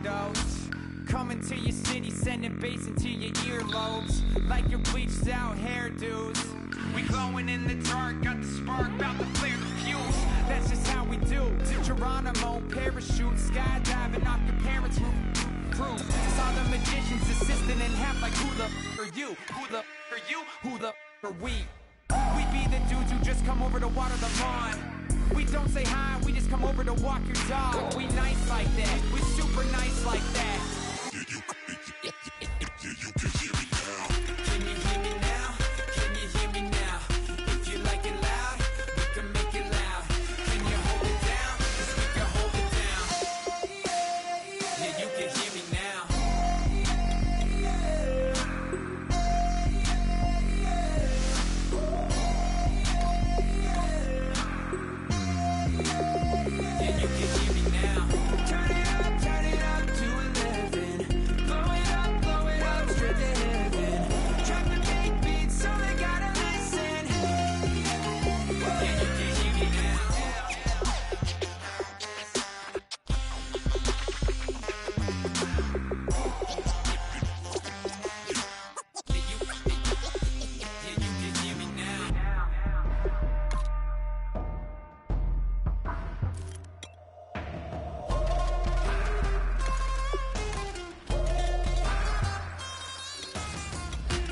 weirdos. Coming to your city, sending bass into your earlobes. Like your bleached out hairdos. We glowing in the dark, got the spark, about to flare the fuse. That's just how we do. To Geronimo, parachute, skydiving off your parents' roof. Saw the magician's assistant in half like who the are you? Who the are you? Who the are we? We be the dudes who just come over to water the lawn. We don't say hi, we just come over to walk your dog. We nice like that, we super nice like that. You can hear me now. Can you hear me now? Can you hear me now? If you like it loud, we can make it loud. Can you hold it down? 'Cause we can hold it down. Yeah, you can hear me now. Yeah, you can hear me now. Turn it up to 11. Blow it up, straight to heaven. Drop the big beat so they gotta listen. Yeah, you can hear me now.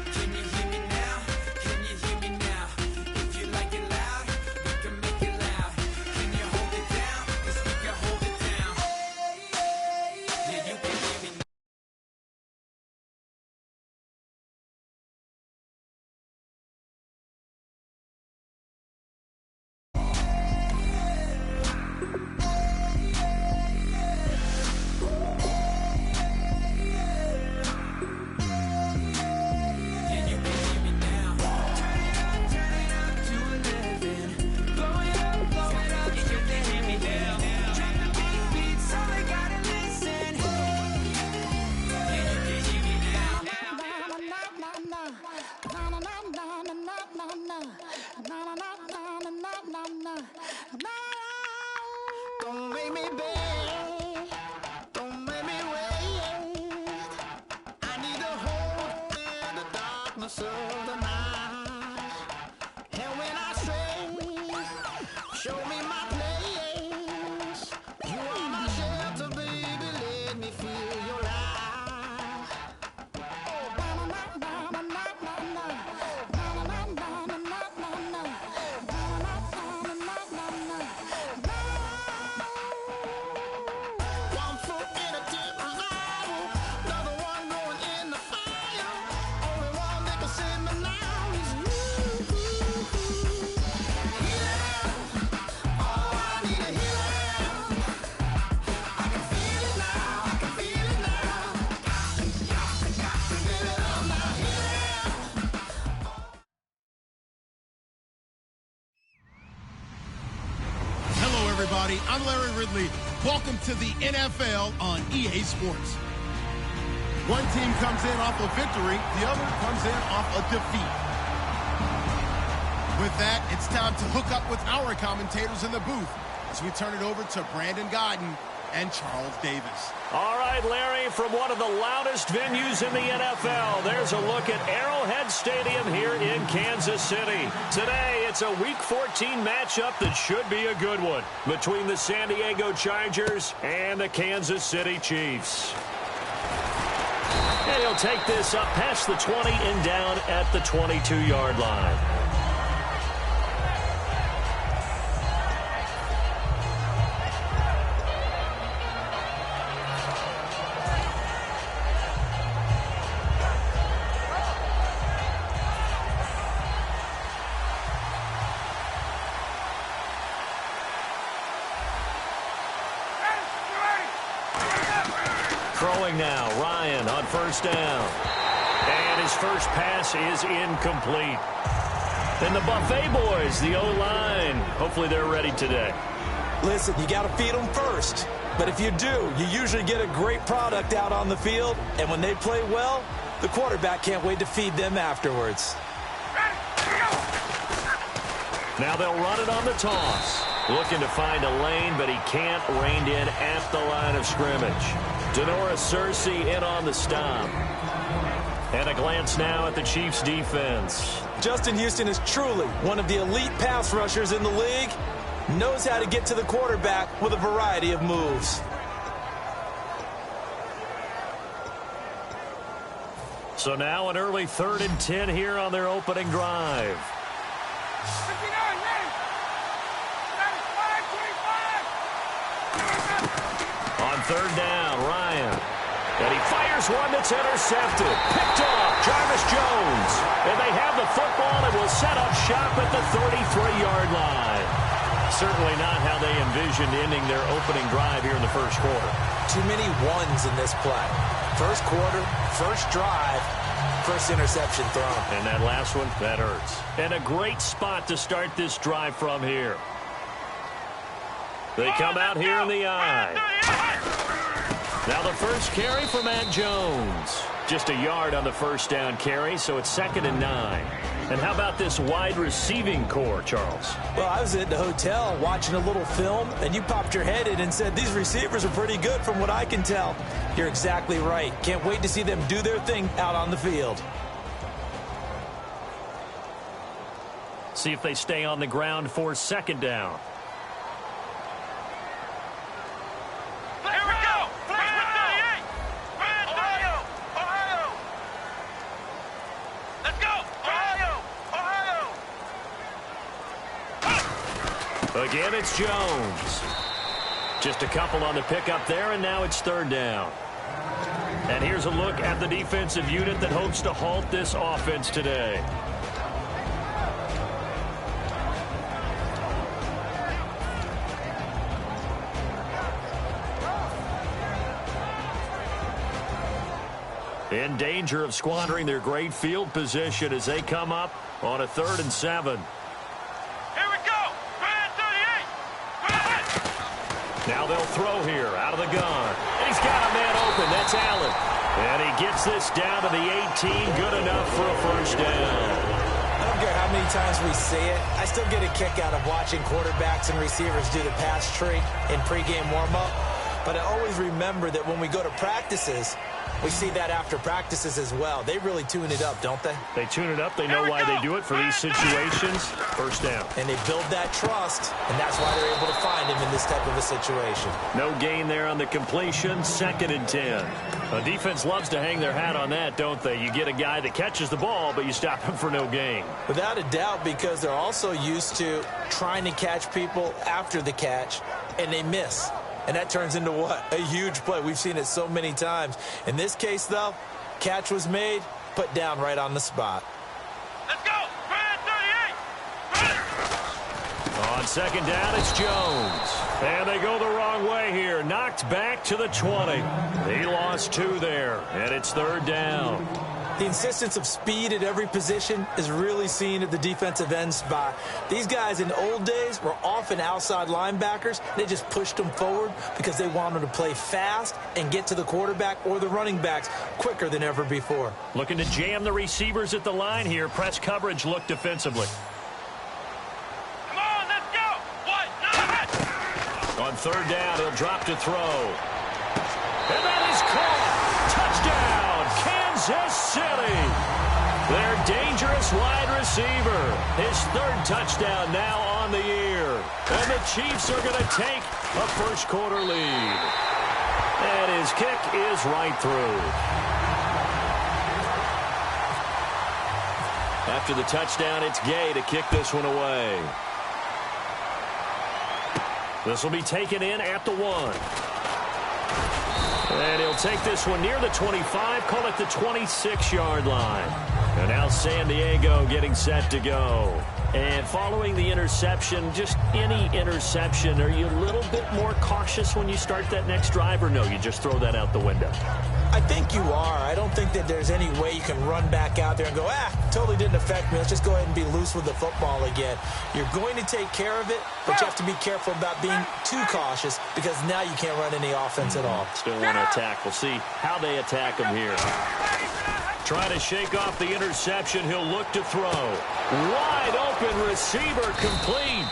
Can you hear me now? Can you hear me now? If you like it loud, we can make it loud. Can you hold it down? 'Cause we can hold it down. Yeah, you can hear me now. Yeah, you can hear me now. Turn it up to 11. Blow it up, straight to heaven. Drop the big beat so they gotta listen. Yeah, you can hear me now. Don't make me beg, don't make me wait. I need a hope in the darkness of the night. And when I stray, show me my place. You are my shelter, baby, let me feel your light. One foot in a deep revival, another one going in the fire. Only one that can save me now is you. Healing, oh, I need a healing. I can feel it now, I can feel it now. Feel it all now, healing. Hello, everybody. I'm Larry Ridley. Welcome to the NFL on EA Sports. One team comes in off a victory, the other comes in off a defeat. With that, it's time to hook up with our commentators in the booth as we turn it over to Brandon Godden and Charles Davis. All right, Larry, from one of the loudest venues in the NFL, there's a look at Arrowhead Stadium here in Kansas City. Today, it's a Week 14 matchup that should be a good one between the San Diego Chargers and the Kansas City Chiefs. And he'll take this up past the 20 and down at the 22-yard line. Throwing now, Ryan on first down. And his first pass is incomplete. And the Buffet boys, the O-line, hopefully they're ready today. Listen, you got to feed them first. But if you do, you usually get a great product out on the field. And when they play well, the quarterback can't wait to feed them afterwards. Now they'll run it on the toss. Looking to find a lane, but he can't rein in at the line of scrimmage. Cersei in on the stop. And a glance now at the Chiefs' defense. Justin Houston is truly one of the elite pass rushers in the league. Knows how to get to the quarterback with a variety of moves. So now an early 3rd and 10 here on their opening drive. On 3rd down, Ryan. And he fires one that's intercepted. Picked off, Jarvis Jones. And they have the football and will set up shop at the 33-yard line. Certainly not how they envisioned ending their opening drive here in the first quarter. Too many ones in this play. First quarter, first drive, first interception thrown. And that last one, that hurts. And a great spot to start this drive from here. They come out here in the eye. Now the first carry for Matt Jones. Just a yard on the first down carry, so it's 2nd and 9. And how about this wide receiving core, Charles? Well, I was at the hotel watching a little film, and you popped your head in and said, these receivers are pretty good from what I can tell. You're exactly right. Can't wait to see them do their thing out on the field. See if they stay on the ground for 2nd down. Again, it's Jones. Just a couple on the pickup there, and now it's 3rd down. And here's a look at the defensive unit that hopes to halt this offense today. In danger of squandering their great field position as they come up on a 3rd and 7. Now they'll throw here out of the gun. And he's got a man open. That's Allen. And he gets this down to the 18. Good enough for a first down. I don't care how many times we see it. I still get a kick out of watching quarterbacks and receivers do the pass tree in pregame warm-up. But I always remember that when we go to practices, we see that after practices as well. They really tune it up, don't they? They tune it up. They know why they do it for these situations. First down. And they build that trust, and that's why they're able to find him in this type of a situation. No gain there on the completion. 2nd and 10. A defense loves to hang their hat on that, don't they? You get a guy that catches the ball, but you stop him for no gain. Without a doubt, because they're also used to trying to catch people after the catch, and they miss. And that turns into what? A huge play. We've seen it so many times. In this case, though, catch was made, put down right on the spot. Let's go! 38! On 2nd down, it's Jones. And they go the wrong way here. Knocked back to the 20. He lost 2 there, and it's 3rd down. The insistence of speed at every position is really seen at the defensive end spot. These guys in the old days were often outside linebackers. They just pushed them forward because they wanted to play fast and get to the quarterback or the running backs quicker than ever before. Looking to jam the receivers at the line here. Press coverage look defensively. Come on, let's go! What? On 3rd down, he'll drop to throw. And that is caught. Touchdown! Kansas City. Their dangerous wide receiver. His 3rd touchdown now on the year. And the Chiefs are going to take a first quarter lead. And his kick is right through. After the touchdown, it's Gay to kick this one away. This will be taken in at the 1. And he'll take this one near the 25, call it the 26-yard line. And now San Diego getting set to go. And following the interception, just any interception, are you a little bit more cautious when you start that next drive, or no, you just throw that out the window? I think you are. I don't think that there's any way you can run back out there and go, totally didn't affect me. Let's just go ahead and be loose with the football again. You're going to take care of it, but you have to be careful about being too cautious because now you can't run any offense at all. Still want to attack. We'll see how they attack him here. Trying to shake off the interception. He'll look to throw. Wide open receiver complete.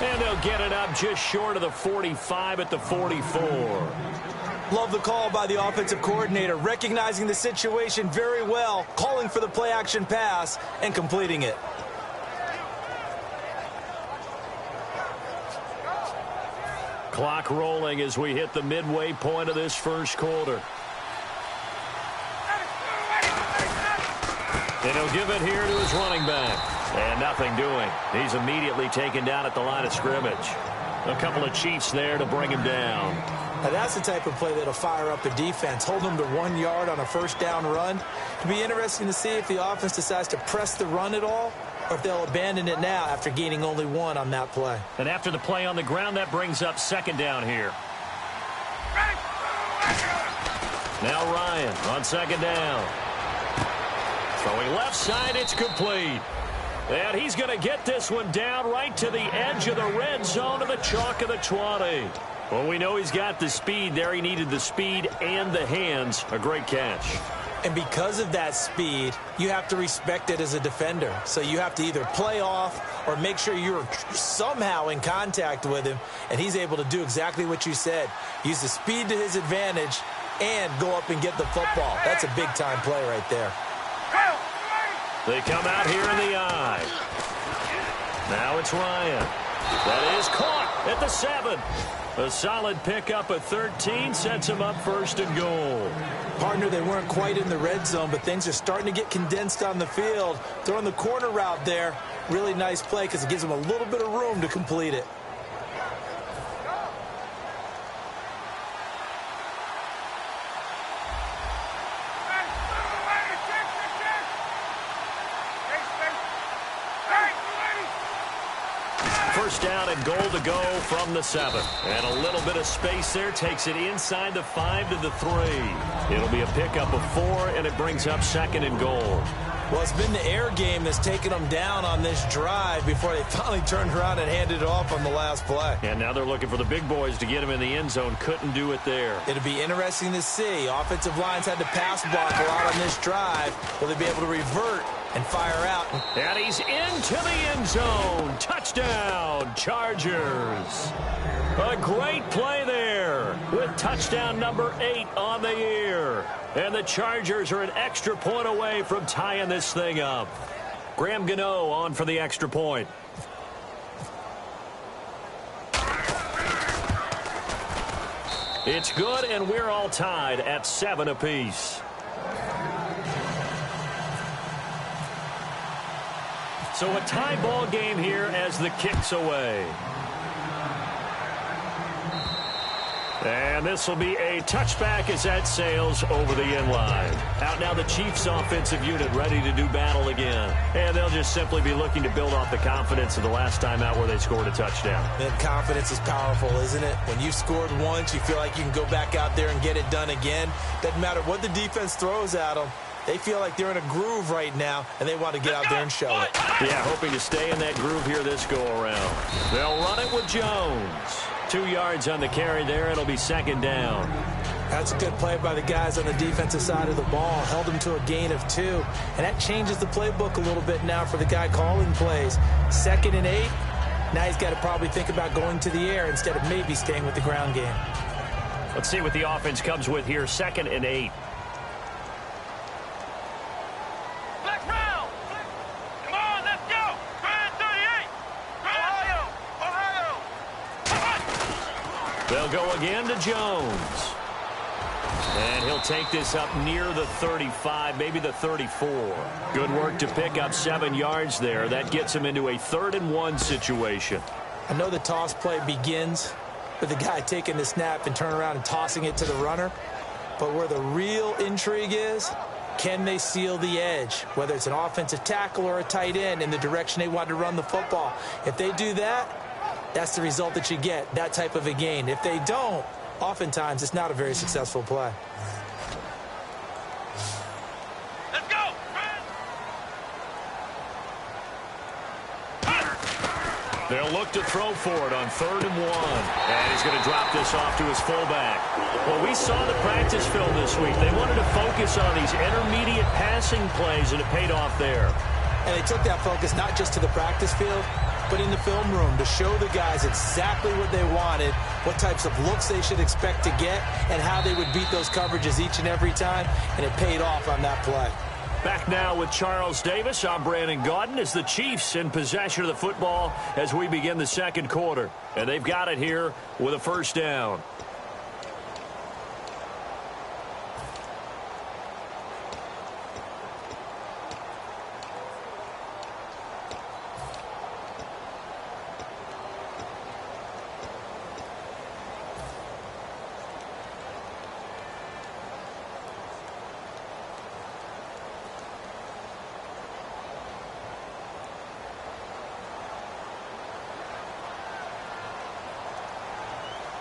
And they'll get it up just short of the 45 at the 44. Love the call by the offensive coordinator, recognizing the situation very well, calling for the play-action pass, and completing it. Clock rolling as we hit the midway point of this first quarter. And he'll give it here to his running back. And nothing doing. He's immediately taken down at the line of scrimmage. A couple of Chiefs there to bring him down. Now that's the type of play that'll fire up a defense. Hold them to 1 yard on a first down run. It'll be interesting to see if the offense decides to press the run at all, or if they'll abandon it now after gaining only 1 on that play. And after the play on the ground, that brings up second down here. Now Ryan on second down. Throwing left side, it's complete. And he's going to get this one down right to the edge of the red zone to the chalk of the 20. Well, we know he's got the speed there. He needed the speed and the hands. A great catch. And because of that speed, you have to respect it as a defender. So you have to either play off or make sure you're somehow in contact with him. And he's able to do exactly what you said. Use the speed to his advantage and go up and get the football. That's a big-time play right there. They come out here in the eye. Now it's Ryan. That is caught at the 7. A solid pickup of 13 sets him up first and goal. Partner, they weren't quite in the red zone, but things are starting to get condensed on the field. Throwing the corner route there, really nice play because it gives them a little bit of room to complete it. First down and goal to go from the 7. And a little bit of space there takes it inside the 5 to the 3. It'll be a pickup of 4, and it brings up second and goal. Well, it's been the air game that's taken them down on this drive before they finally turned around and handed it off on the last play. And now they're looking for the big boys to get him in the end zone. Couldn't do it there. It'll be interesting to see. Offensive lines had to pass block a lot on this drive. Will they be able to revert and fire out? And he's into the end zone. Touchdown, Chargers. A great play there with touchdown number 8 on the year. And the Chargers are an extra point away from tying this thing up. Graham Gano on for the extra point. It's good, and we're all tied at 7 apiece. So a tie ball game here as the kick's away. And this will be a touchback as that sails over the end line. Out now the Chiefs offensive unit ready to do battle again. And they'll just simply be looking to build off the confidence of the last time out where they scored a touchdown. And confidence is powerful, isn't it? When you've scored once, you feel like you can go back out there and get it done again. Doesn't matter what the defense throws at them. They feel like they're in a groove right now, and they want to get out there and show it. Yeah, hoping to stay in that groove here this go-around. They'll run it with Jones. 2 yards on the carry there. It'll be second down. That's a good play by the guys on the defensive side of the ball. Held them to a gain of 2. And that changes the playbook a little bit now for the guy calling plays. 2nd and 8. Now he's got to probably think about going to the air instead of maybe staying with the ground game. Let's see what the offense comes with here. 2nd and 8. They'll go again to Jones. And he'll take this up near the 35, maybe the 34. Good work to pick up 7 yards there. That gets him into a 3rd and 1 situation. I know the toss play begins with the guy taking the snap and turning around and tossing it to the runner. But where the real intrigue is, can they seal the edge? Whether it's an offensive tackle or a tight end in the direction they want to run the football. If they do that, that's the result that you get, that type of a gain. If they don't, oftentimes it's not a very successful play. Let's go! They'll look to throw for it on 3rd and 1. And he's going to drop this off to his fullback. Well, we saw the practice film this week. They wanted to focus on these intermediate passing plays, and it paid off there. And they took that focus not just to the practice field, but in the film room to show the guys exactly what they wanted, what types of looks they should expect to get, and how they would beat those coverages each and every time, and it paid off on that play. Back now with Charles Davis. I'm Brandon Gaudin. As the Chiefs in possession of the football as we begin the second quarter. And they've got it here with a first down.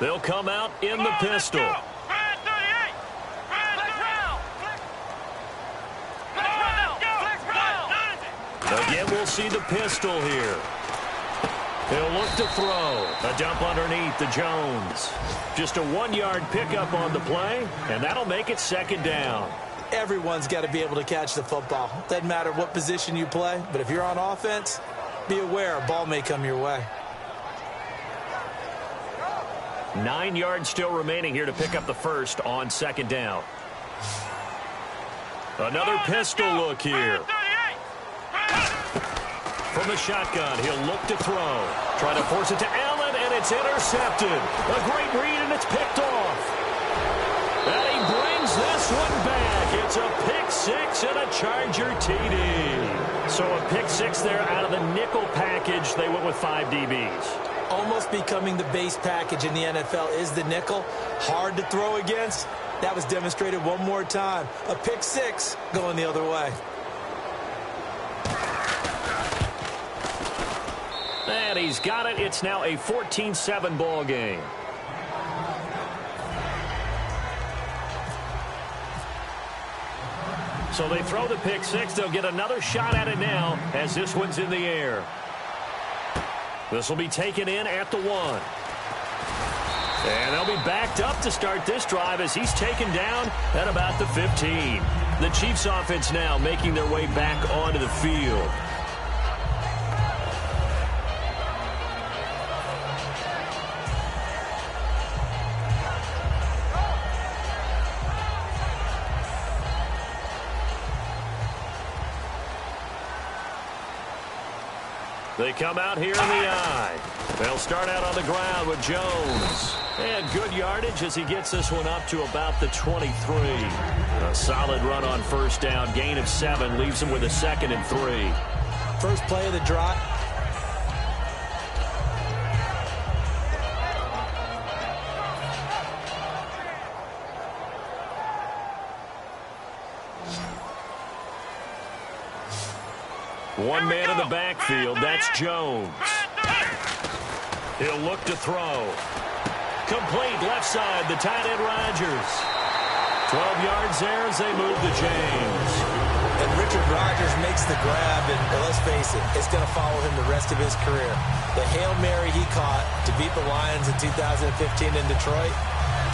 They'll come out in the pistol. Again, we'll see the pistol here. He'll look to throw. A dump underneath to Jones. Just a 1-yard pickup on the play, and that'll make it second down. Everyone's got to be able to catch the football. Doesn't matter what position you play, but if you're on offense, be aware a ball may come your way. 9 yards still remaining here to pick up the first on second down. Another pistol look here. From the shotgun, he'll look to throw. Try to force it to Allen, and it's intercepted. A great read, and it's picked off. And he brings this one back. It's a pick six and a Charger TD. So a pick six there out of the nickel package. They went with 5 DBs. Almost becoming the base package in the NFL is the nickel. Hard to throw against. That was demonstrated one more time. A pick six going the other way. And he's got it. It's now a 14-7 ball game. So they throw the pick six. They'll get another shot at it now as this one's in the air. This will be taken in at the 1. And they'll be backed up to start this drive as he's taken down at about the 15. The Chiefs offense now making their way back onto the field. They come out here in the eye. They'll start out on the ground with Jones. And good yardage as he gets this one up to about the 23. A solid run on first down. Gain of 7 leaves him with a 2nd and 3. First play of the drive. One man in the backfield. That's Jones. He'll look to throw. Complete left side, the tight end Rodgers. 12 yards there as they move to James. And Richard Rodgers makes the grab, and let's face it, it's going to follow him the rest of his career. The Hail Mary he caught to beat the Lions in 2015 in Detroit,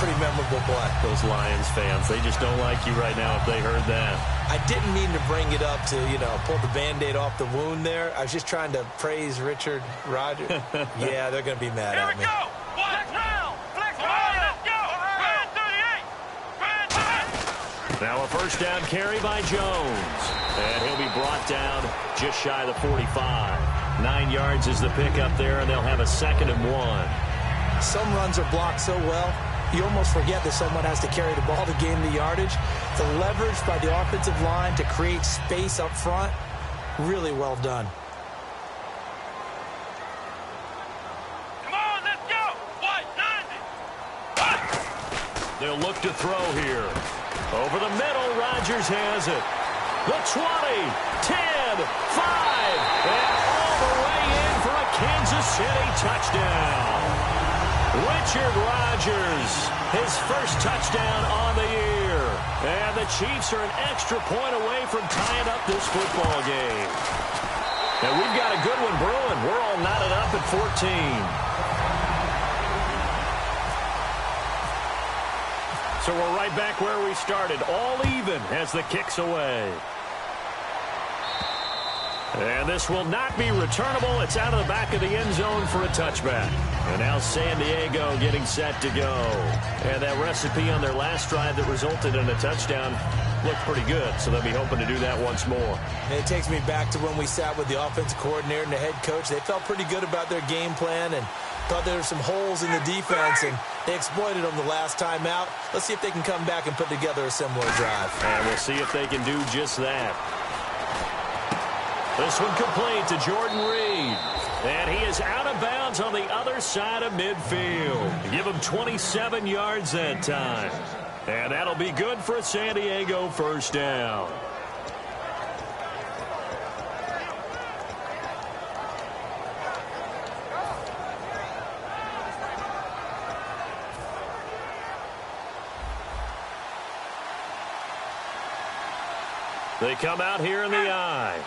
pretty memorable play. Those Lions fans, they just don't like you right now if they heard that. I didn't mean to bring it up to, pull the Band-Aid off the wound there. I was just trying to praise Richard Rodgers. Yeah, they're going to be mad at me. Here we go. Flex round. Flex round. Let's go. Round 38. Now a first down carry by Jones. And he'll be brought down just shy of the 45. 9 yards is the pickup there, and they'll have a 2nd and 1. Some runs are blocked so well, you almost forget that someone has to carry the ball to gain the yardage. The leverage by the offensive line to create space up front, really well done. Come on, let's go. White 90. They'll look to throw here. Over the middle, Rodgers has it. The 20, 10, 5, and all the way in for a Kansas City touchdown. Richard Rodgers, his first touchdown on the year. And the Chiefs are an extra point away from tying up this football game. And we've got a good one brewing. We're all knotted up at 14. So we're right back where we started, all even as the kick's away. And this will not be returnable. It's out of the back of the end zone for a touchback. And now San Diego getting set to go. And that recipe on their last drive that resulted in a touchdown looked pretty good, so they'll be hoping to do that once more. And it takes me back to when we sat with the offensive coordinator and the head coach. They felt pretty good about their game plan and thought there were some holes in the defense, and they exploited them the last time out. Let's see if they can come back and put together a similar drive. And we'll see if they can do just that. This one complete to Jordan Reed. And he is out of bounds on the other side of midfield. Give him 27 yards that time. And that'll be good for a San Diego first down. They come out here in the I.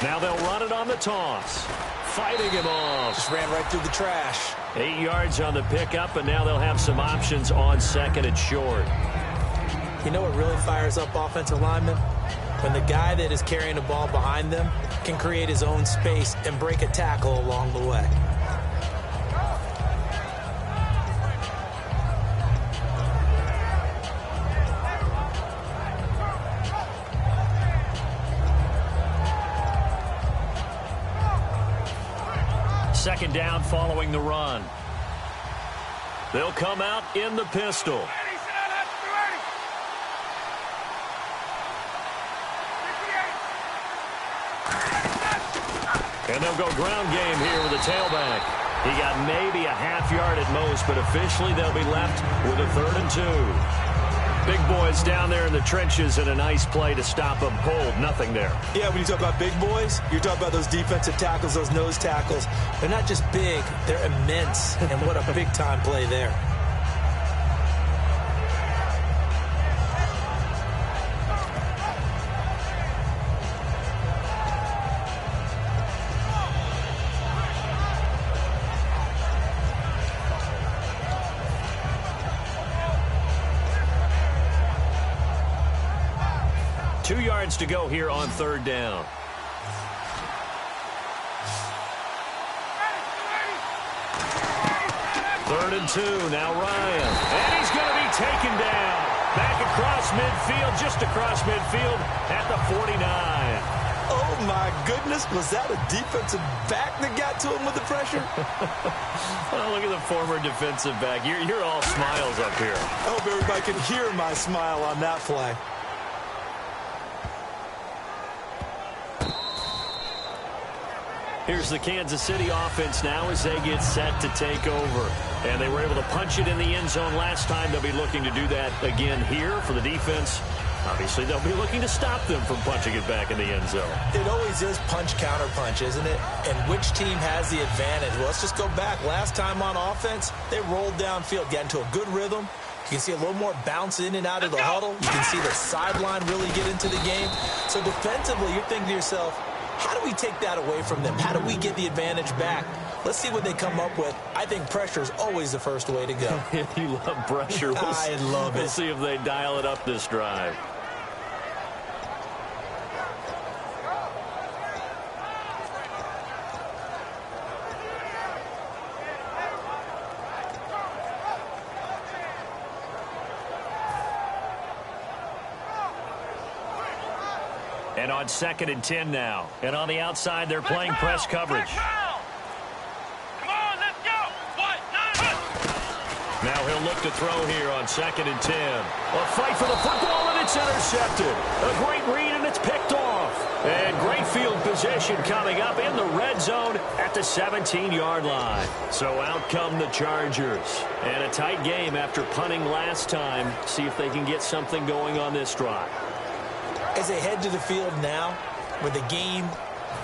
Now they'll run it on the toss. Fighting him off. Just ran right through the trash. 8 yards on the pickup, and now they'll have some options on second and short. You know what really fires up offensive linemen? When the guy that is carrying the ball behind them can create his own space and break a tackle along the way. Second down following the run. They'll come out in the pistol. And they'll go ground game here with a tailback. He got maybe a half yard at most, but officially they'll be left with a 3rd and 2. Big boys down there in the trenches, and a nice play to stop them cold. Nothing there. Yeah, when you talk about big boys, you're talking about those defensive tackles, those nose tackles. They're not just big, they're immense. And what a big-time play there. To go here on 3rd down. Third and 2. Now Ryan. And he's going to be taken down. Back across midfield, just across midfield at the 49. Oh, my goodness. Was that a defensive back that got to him with the pressure? Oh, look at the former defensive back. You're all smiles up here. I hope everybody can hear my smile on that play. Here's the Kansas City offense now as they get set to take over. And they were able to punch it in the end zone last time. They'll be looking to do that again here for the defense. Obviously, they'll be looking to stop them from punching it back in the end zone. It always is punch-counter-punch, isn't it? And which team has the advantage? Well, let's just go back. Last time on offense, they rolled downfield, got into a good rhythm. You can see a little more bounce in and out of the huddle. You can see the sideline really get into the game. So defensively, you're thinking to yourself, how do we take that away from them? How do we get the advantage back? Let's see what they come up with. I think pressure is always the first way to go. You love pressure. I love it. We'll see if they dial it up this drive. And on 2nd and 10 now. And on the outside, they're playing press coverage. Come on, let's go. Now he'll look to throw here on 2nd and 10. A fight for the football, and it's intercepted. A great read, and it's picked off. And great field position coming up in the red zone at the 17-yard line. So out come the Chargers. And a tight game after punting last time. See if they can get something going on this drive. As they head to the field now, with the game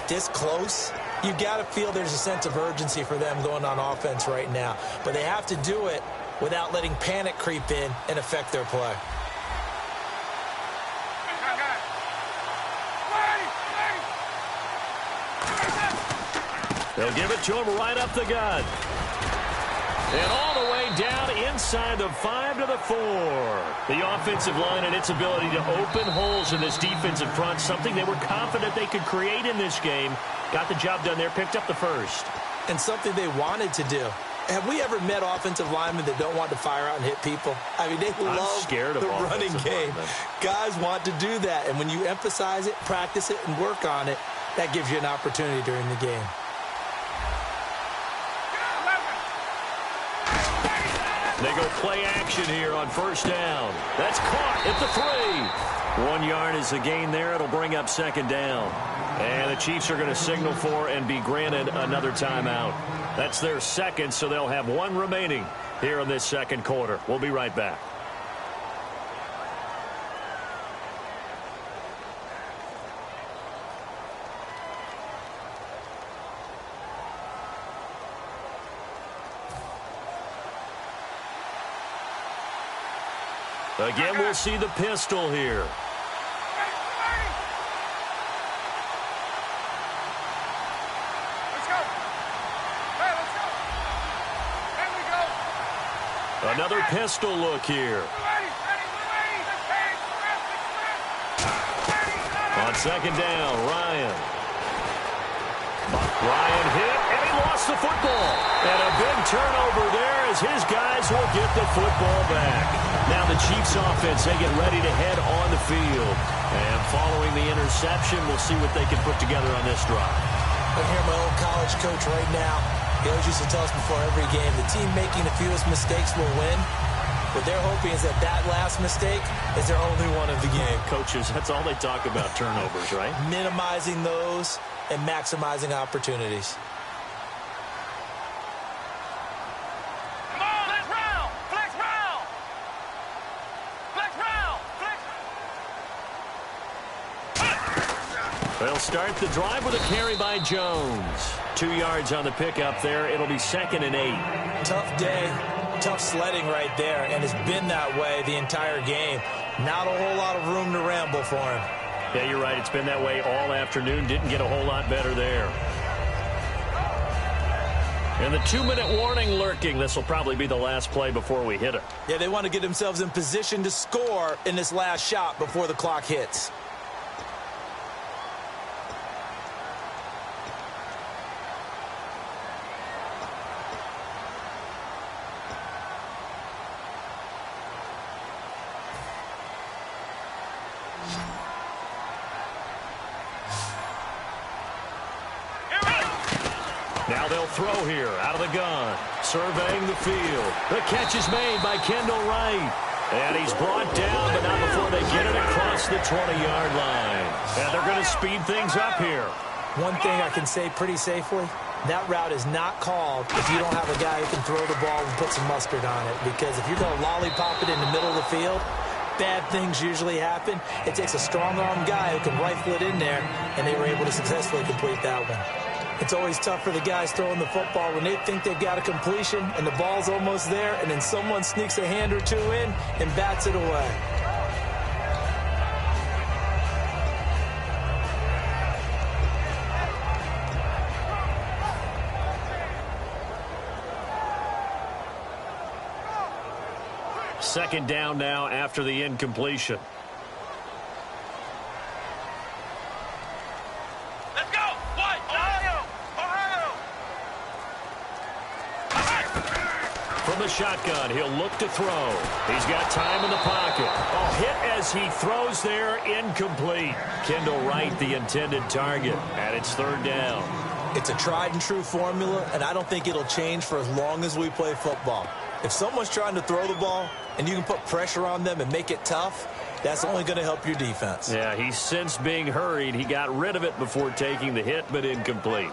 this close, you've got to feel there's a sense of urgency for them going on offense right now. But they have to do it without letting panic creep in and affect their play. They'll give it to him right up the gut. And all the way down inside the 5 to the 4. The offensive line and its ability to open holes in this defensive front, something they were confident they could create in this game. Got the job done there, picked up the first. And something they wanted to do. Have we ever met offensive linemen that don't want to fire out and hit people? I mean, they love the running game. Guys want to do that. And when you emphasize it, practice it, and work on it, that gives you an opportunity during the game. They go play action here on first down. That's caught at the 3. 1 yard is the gain there. It'll bring up second down. And the Chiefs are going to signal for and be granted another timeout. That's their second, so they'll have 1 remaining here in this second quarter. We'll be right back. Again, we'll see the pistol here. Let's go. Hey, let's go. There we go. Another pistol look here. On second down, Ryan. Ryan hit, and he lost the football. And a big turnover there as his guys will get the football back. Now the Chiefs offense, they get ready to head on the field. And following the interception, we'll see what they can put together on this drive. I hear my old college coach right now. He always used to tell us before every game, the team making the fewest mistakes will win. What they're hoping is that that last mistake is their only one of the game. Coaches, that's all they talk about, turnovers, right? Minimizing those and maximizing opportunities. Come on, let's round. Flex round. Flex round. Flex. They'll start the drive with a carry by Jones. 2 yards on the pickup there. It'll be 2nd and 8. Tough day. Tough sledding right there, and it's been that way the entire game. Not a whole lot of room to ramble for him. Yeah, you're right. It's been that way all afternoon. Didn't get a whole lot better there. And the 2-minute warning lurking. This will probably be the last play before we hit it. Yeah, they want to get themselves in position to score in this last shot before the clock hits. Now they'll throw here out of the gun. Surveying the field. The catch is made by Kendall Wright. And he's brought down, but not before they get it across the 20-yard line. And they're going to speed things up here. One thing I can say pretty safely, that route is not called if you don't have a guy who can throw the ball and put some mustard on it. Because if you're going to lollipop it in the middle of the field, bad things usually happen. It takes a strong-arm guy who can rifle it in there, and they were able to successfully complete that one. It's always tough for the guys throwing the football when they think they've got a completion and the ball's almost there, and then someone sneaks a hand or two in and bats it away. Second down now after the incompletion. Let's go. What? Ohio. From the shotgun, he'll look to throw. He's got time in the pocket. A hit as he throws there, incomplete. Kendall Wright, the intended target, and it's 3rd down. It's a tried and true formula, and I don't think it'll change for as long as we play football. If someone's trying to throw the ball and you can put pressure on them and make it tough, that's only going to help your defense. Yeah, he's since being hurried. He got rid of it before taking the hit, but incomplete.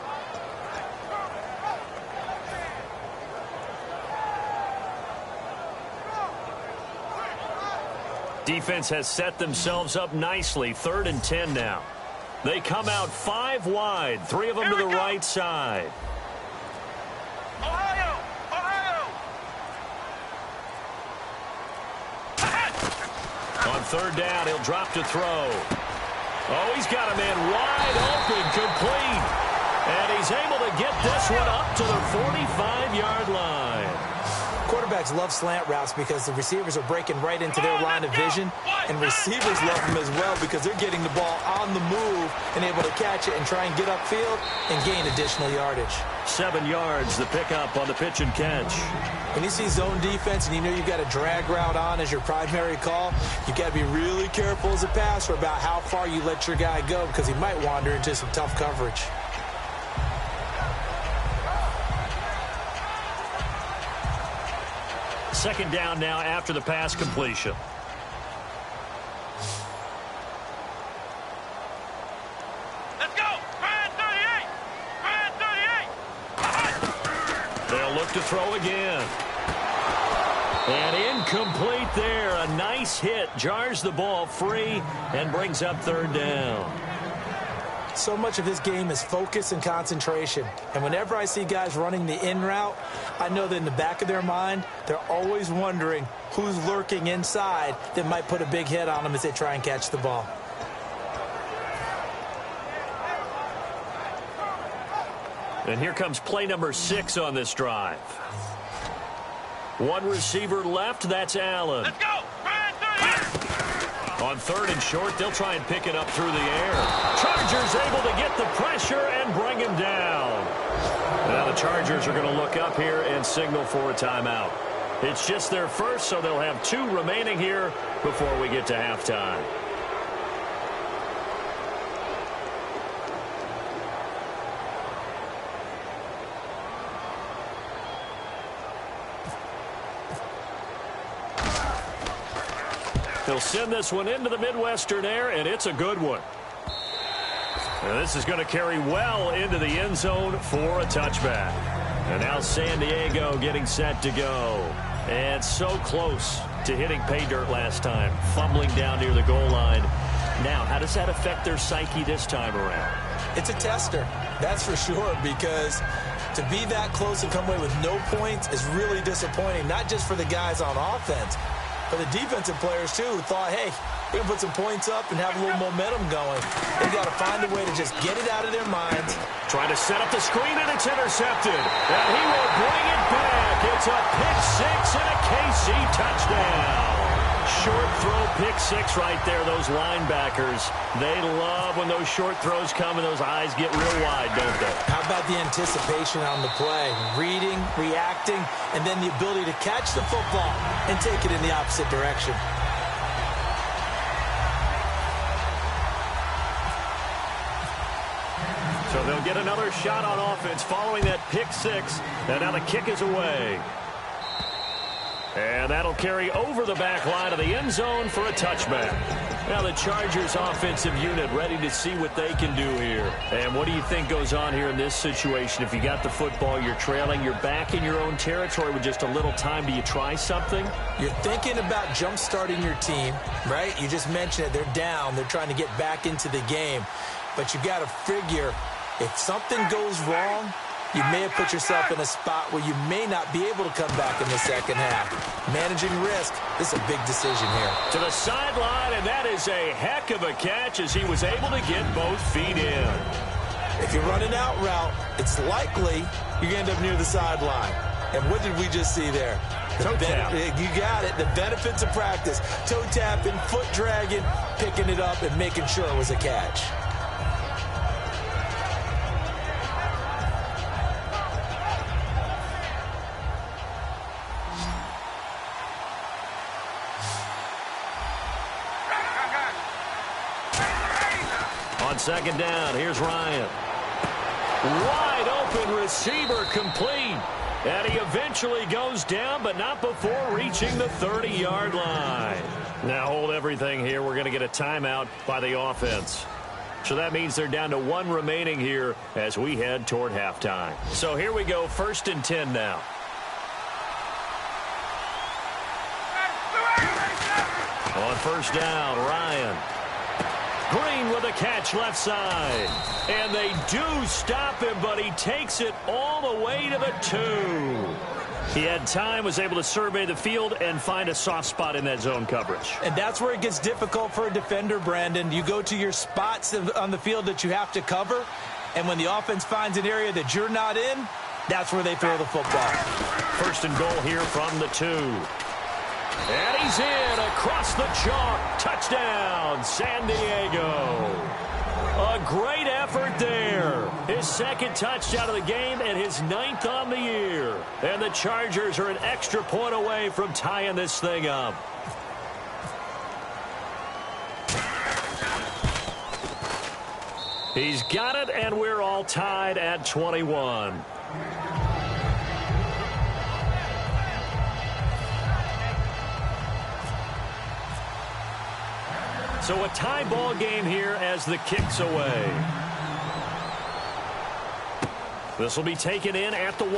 Defense has set themselves up nicely. 3rd and 10 now. They come out 5 wide, 3 of them to the right side. Ohio. On 3rd down, he'll drop to throw. Oh, he's got a man wide open, complete. And he's able to get this one up to the 45-yard line. Quarterbacks love slant routes because the receivers are breaking right into their line of vision, and receivers love them as well because they're getting the ball on the move and able to catch it and try and get upfield and gain additional yardage. 7 yards, the pickup on the pitch and catch. When you see zone defense and you know you've got a drag route on as your primary call, you've got to be really careful as a passer about how far you let your guy go because he might wander into some tough coverage. Second down now after the pass completion. Let's go. Brand 38. Brand 38. They'll look to throw again. And incomplete there. A nice hit. Jars the ball free and brings up third down. So much of this game is focus and concentration. And whenever I see guys running the in route, I know that in the back of their mind, they're always wondering who's lurking inside that might put a big hit on them as they try and catch the ball. And here comes play number 6 on this drive. One receiver left, that's Allen. Let's go. Brand 38. On third and short, they'll try and pick it up through the air. Chargers able to get the pressure and bring him down. Now the Chargers are going to look up here and signal for a timeout. It's just their first, so they'll have 2 remaining here before we get to halftime. He'll send this one into the Midwestern air, and it's a good one. And this is going to carry well into the end zone for a touchback. And now San Diego getting set to go. And so close to hitting pay dirt last time, fumbling down near the goal line. Now, how does that affect their psyche this time around? It's a tester, that's for sure, because to be that close and come away with no points is really disappointing, not just for the guys on offense, but the defensive players, too, who thought, hey, we can put some points up and have a little momentum going. They've got to find a way to just get it out of their minds. Trying to set up the screen, and it's intercepted. And he will bring it back. It's a pick 6 and a KC touchdown. Short throw, pick 6 right there. Those linebackers, they love when those short throws come and those eyes get real wide, don't they? How about the anticipation on the play? Reading, reacting, and then the ability to catch the football and take it in the opposite direction. So they'll get another shot on offense following that pick 6. And now the kick is away. And that'll carry over the back line of the end zone for a touchback. Now the Chargers offensive unit ready to see what they can do here. And what do you think goes on here in this situation? If you got the football, you're trailing, you're back in your own territory with just a little time. Do you try something? You're thinking about jump-starting your team, right? You just mentioned it. They're down. They're trying to get back into the game. But you got to figure if something goes wrong, you may have put yourself in a spot where you may not be able to come back in the second half. Managing risk, this is a big decision here. To the sideline, and that is a heck of a catch as he was able to get both feet in. If you're running out route, it's likely you're going to end up near the sideline. And what did we just see there? Toe tap. You got it. The benefits of practice. Toe tapping, foot dragging, picking it up, and making sure it was a catch. On second down, here's Ryan. Wide open receiver complete. And he eventually goes down, but not before reaching the 30-yard line. Now hold everything here. We're going to get a timeout by the offense. So that means they're down to 1 remaining here as we head toward halftime. So here we go, 1st and 10 now. On first down, Ryan. Green with a catch left side. And they do stop him, but he takes it all the way to the 2. He had time, was able to survey the field and find a soft spot in that zone coverage. And that's where it gets difficult for a defender, Brandon. You go to your spots on the field that you have to cover, And when the offense finds an area that you're not in, that's where they throw the football. First and goal here from the 2. And he's in across the chalk. Touchdown, San Diego. A great effort there. His second touchdown of the game and his 9th on the year. And the Chargers are an extra point away from tying this thing up. He's got it, and we're all tied at 21. So a tie ball game here as the kick's away. This will be taken in at the 1.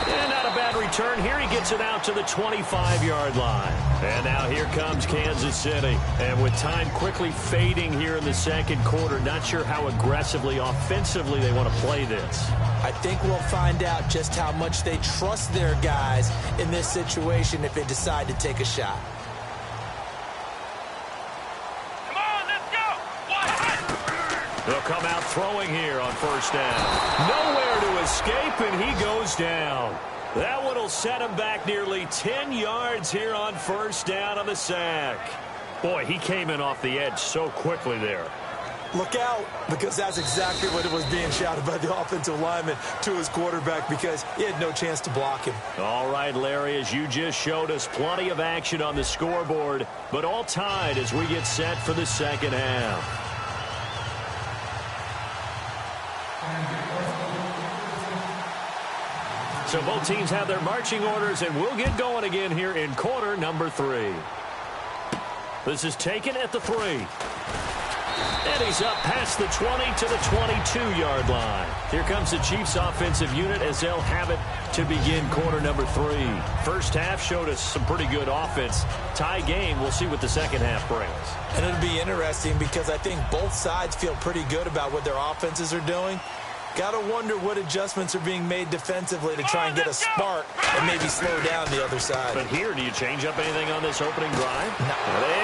And not a bad return here. He gets it out to the 25-yard line. And now here comes Kansas City. And with time quickly fading here in the second quarter, not sure how aggressively, offensively they want to play this. I think we'll find out just how much they trust their guys in this situation if they decide to take a shot. They'll come out throwing here on first down. Nowhere to escape, and he goes down. That one will set him back nearly 10 yards here on first down on the sack. Boy, he came in off the edge so quickly there. Look out, because that's exactly what it was being shouted by the offensive lineman to his quarterback, because he had no chance to block him. All right, Larry, as you just showed us, plenty of action on the scoreboard, but all tied as we get set for the second half. So both teams have their marching orders, and we'll get going again here in quarter number 3. This is taken at the 3. And he's up past the 20 to the 22-yard line. Here comes the Chiefs' offensive unit as they'll have it to begin quarter number 3. First half showed us some pretty good offense. Tie game, we'll see what the second half brings. And it'll be interesting because I think both sides feel pretty good about what their offenses are doing. Got to wonder what adjustments are being made defensively to try and get a spark and maybe slow down the other side. But here, do you change up anything on this opening drive? No.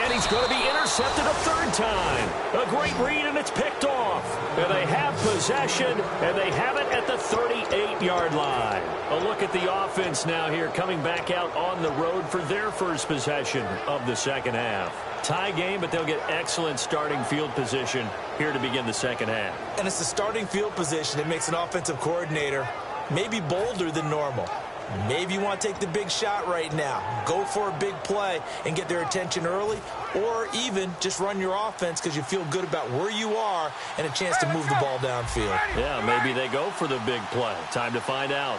And he's going to be intercepted a third time. A great read, and it's picked off. And they have possession, and they have it at the 38-yard line. A look at the offense now here, coming back out on the road for their first possession of the second half. Tie game, but they'll get excellent starting field position here to begin the second half. And it's the starting field position that makes an offensive coordinator maybe bolder than normal. Maybe you want to take the big shot right now, go for a big play and get their attention early, or even just run your offense because you feel good about where you are and a chance to move the ball downfield. Yeah, maybe they go for the big play. Time to find out.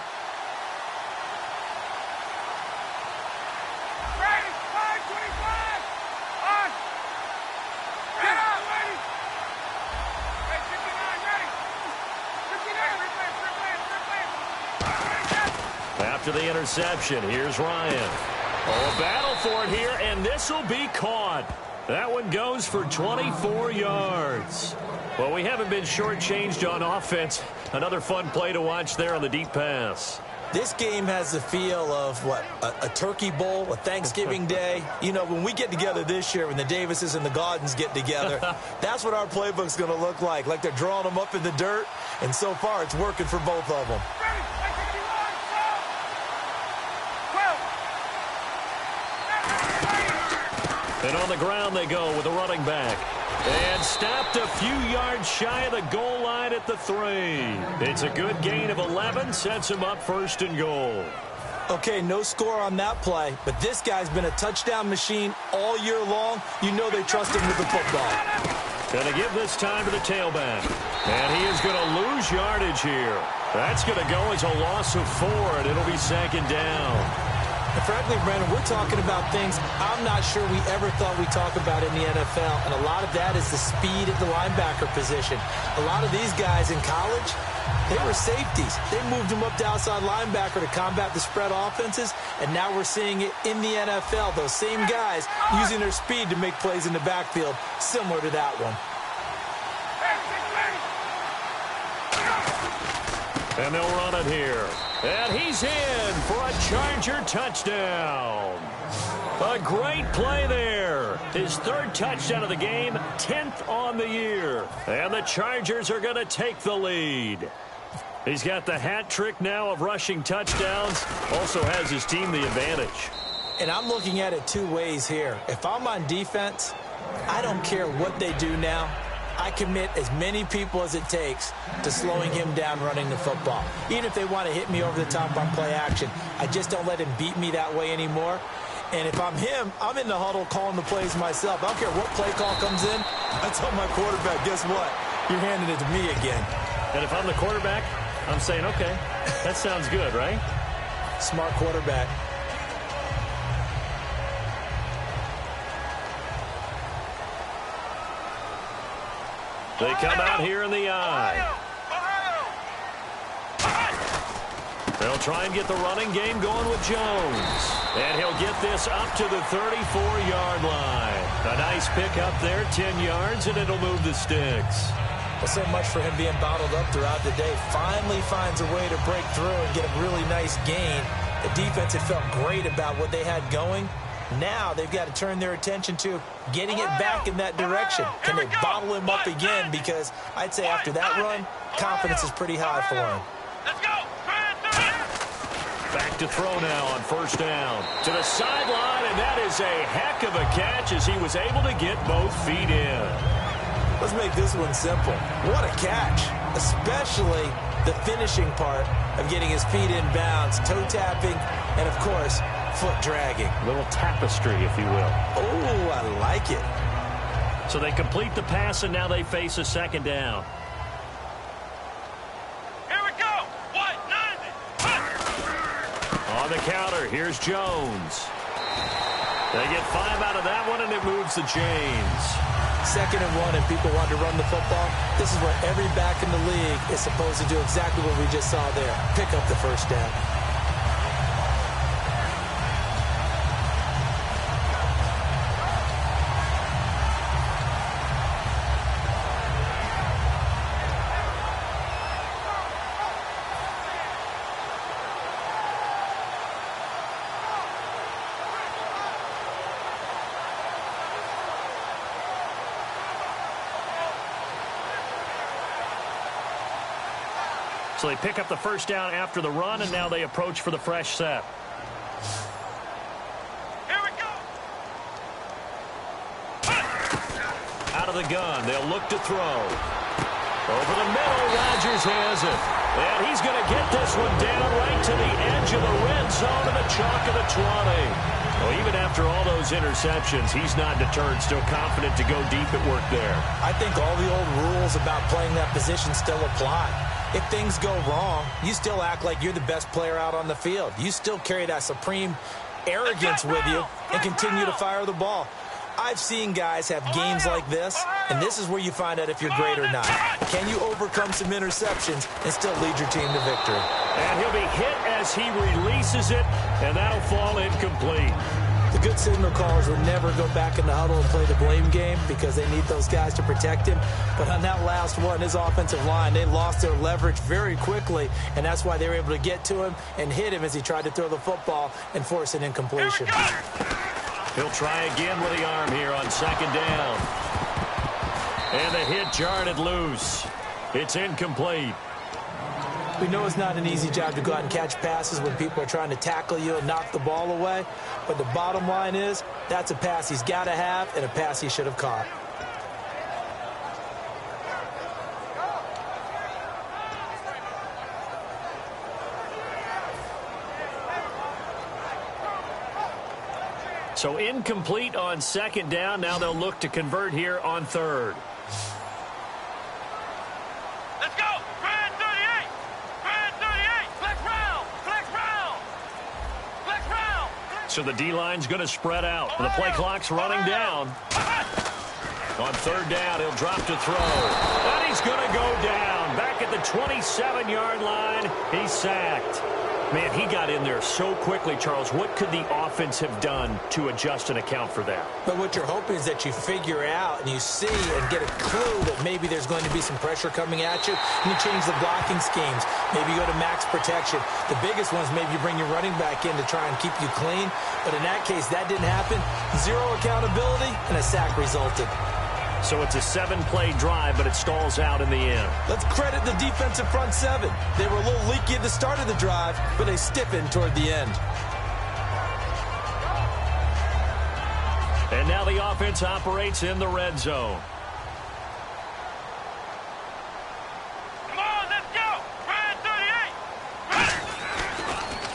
After the interception, here's Ryan. Oh, a battle for it here, and this will be caught. That one goes for 24 yards. Well, we haven't been shortchanged on offense. Another fun play to watch there on the deep pass. This game has the feel of, what, a turkey bowl, a Thanksgiving day. You know, when we get together this year, when the Davises and the Gaudens get together, that's what our playbook's going to look like they're drawing them up in the dirt, and so far it's working for both of them. And on the ground they go with a running back. And stopped a few yards shy of the goal line at the 3. It's a good gain of 11, sets him up first and goal. Okay, no score on that play, but this guy's been a touchdown machine all year long. You know they trust him with the football. Going to give this time to the tailback. And he is going to lose yardage here. That's going to go as a loss of 4, and it'll be second down. And frankly, Brandon, we're talking about things I'm not sure we ever thought we'd talk about in the NFL, and a lot of that is the speed at the linebacker position. A lot of these guys in college, they were safeties. They moved them up to outside linebacker to combat the spread offenses, and now we're seeing it in the NFL. Those same guys using their speed to make plays in the backfield, similar to that one. And they'll run it here. And he's in for a Charger touchdown. A great play there. His third touchdown of the game, 10th on the year. And the Chargers are going to take the lead. He's got the hat trick now of rushing touchdowns. Also has his team the advantage. And I'm looking at it two ways here. If I'm on defense, I don't care what they do now. I commit as many people as it takes to slowing him down running the football. Even if they want to hit me over the top on play action, I just don't let him beat me that way anymore. And if I'm him, I'm in the huddle calling the plays myself. I don't care what play call comes in. I tell my quarterback, guess what? You're handing it to me again. And if I'm the quarterback, I'm saying, okay, that sounds good, right? Smart quarterback. They come out here in the eye. They'll try and get the running game going with Jones. And he'll get this up to the 34-yard line. A nice pick up there, 10 yards, and it'll move the sticks. Well, so much for him being bottled up throughout the day. Finally finds a way to break through and get a really nice gain. The defense had felt great about what they had going. Now they've got to turn their attention to getting it back in that direction. Can they bottle him up again? Because I'd say after that run, confidence is pretty high for him. Let's go. Back to throw now on first down. To the sideline, and that is a heck of a catch as he was able to get both feet in. Let's make this one simple. What a catch, especially the finishing part of getting his feet in bounds, toe tapping, and, of course, foot dragging. A little tapestry, if you will. Oh, I like it. So they complete the pass, and now they face a second down. Here we go. 190. On the counter, here's Jones. They get 5 out of that one, and it moves the chains. 2nd and 1, and people want to run the football. This is where every back in the league is supposed to do exactly what we just saw there. Pick up the first down. So they pick up the first down after the run, and now they approach for the fresh set. Here we go. Out of the gun, they'll look to throw. Over the middle, Rodgers has it. And he's going to get this one down right to the edge of the red zone to the chalk of the 20. Well, even after all those interceptions, he's not deterred, still confident to go deep at work there. I think all the old rules about playing that position still apply. If things go wrong, you still act like you're the best player out on the field. You still carry that supreme arrogance with you and continue to fire the ball. I've seen guys have games like this, and this is where you find out if you're great or not. Can you overcome some interceptions and still lead your team to victory? And he'll be hit as he releases it, and that'll fall incomplete. The good signal callers would never go back in the huddle and play the blame game because they need those guys to protect him. But on that last one, his offensive line, they lost their leverage very quickly, and that's why they were able to get to him and hit him as he tried to throw the football and force an incompletion. He'll try again with the arm here on second down. And the hit jarred it loose. It's incomplete. We know it's not an easy job to go out and catch passes when people are trying to tackle you and knock the ball away. But the bottom line is, that's a pass he's got to have and a pass he should have caught. So incomplete on second down. Now they'll look to convert here on third. Let's go. Brad 38. Brad 38. Flex round. Flex round. Flex round. So the D-line's going to spread out. The play clock's running down. On third down, he'll drop to throw. And he's going to go down. Back at the 27-yard line, he's sacked. Man, he got in there so quickly, Charles. What could the offense have done to adjust and account for that? But what you're hoping is that you figure out and you see and get a clue that maybe there's going to be some pressure coming at you. You change the blocking schemes. Maybe you go to max protection. The biggest ones, maybe you bring your running back in to try and keep you clean. But in that case, that didn't happen. Zero accountability, and a sack resulted. So it's a 7-play drive, but it stalls out in the end. Let's credit the defensive front seven. They were a little leaky at the start of the drive, but they stiffened toward the end. And now the offense operates in the red zone. Come on, let's go. Red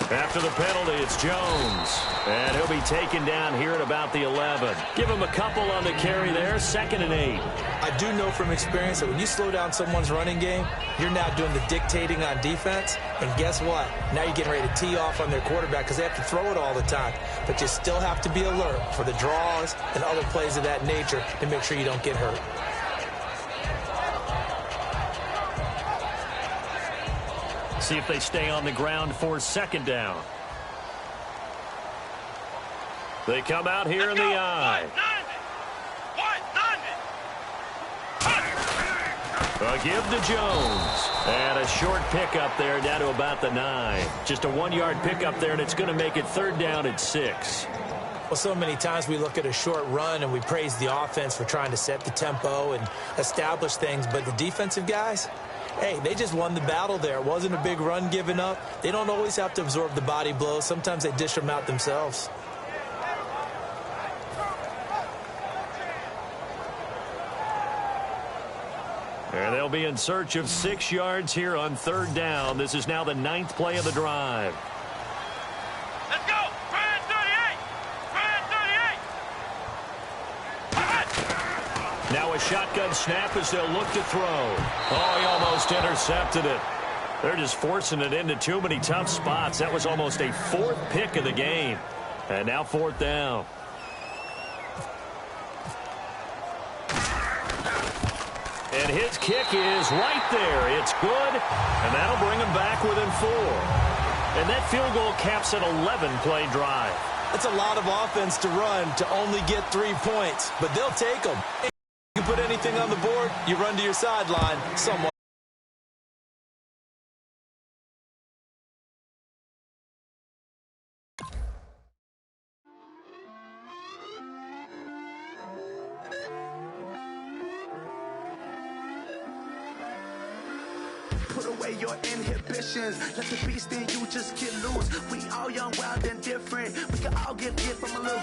38. After the penalty, it's Jones. And he'll be taken down here at about the 11. Give him a couple on the carry there, 2nd and 8. I do know from experience that when you slow down someone's running game, you're now doing the dictating on defense. And guess what? Now you're getting ready to tee off on their quarterback because they have to throw it all the time. But you still have to be alert for the draws and other plays of that nature to make sure you don't get hurt. See if they stay on the ground for 2nd down. They come out here in the eye. A give to Jones. And a short pickup there down to about the 9. Just a 1-yard pickup there, and it's going to make it 3rd down at 6. Well, so many times we look at a short run and we praise the offense for trying to set the tempo and establish things, but the defensive guys, hey, they just won the battle there. It wasn't a big run given up. They don't always have to absorb the body blows. Sometimes they dish them out themselves. And they'll be in search of 6 yards here on 3rd down. This is now the 9th play of the drive. Let's go. Red 38. Red 38. Now a shotgun snap as they'll look to throw. Oh, he almost intercepted it. They're just forcing it into too many tough spots. That was almost a 4th pick of the game. And now 4th down. And his kick is right there. It's good, and that'll bring him back within 4. And that field goal caps an 11-play drive. That's a lot of offense to run to only get 3 points, but they'll take them. If you put anything on the board, you run to your sideline somewhat. Put away your inhibitions. Let the beast in you just get loose. We all young, wild, and different. We can all get hit from a little.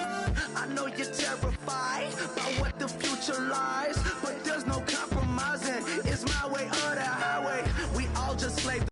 I know you're terrified by what the future lies, but there's no compromising. It's my way or the highway. We all just slave.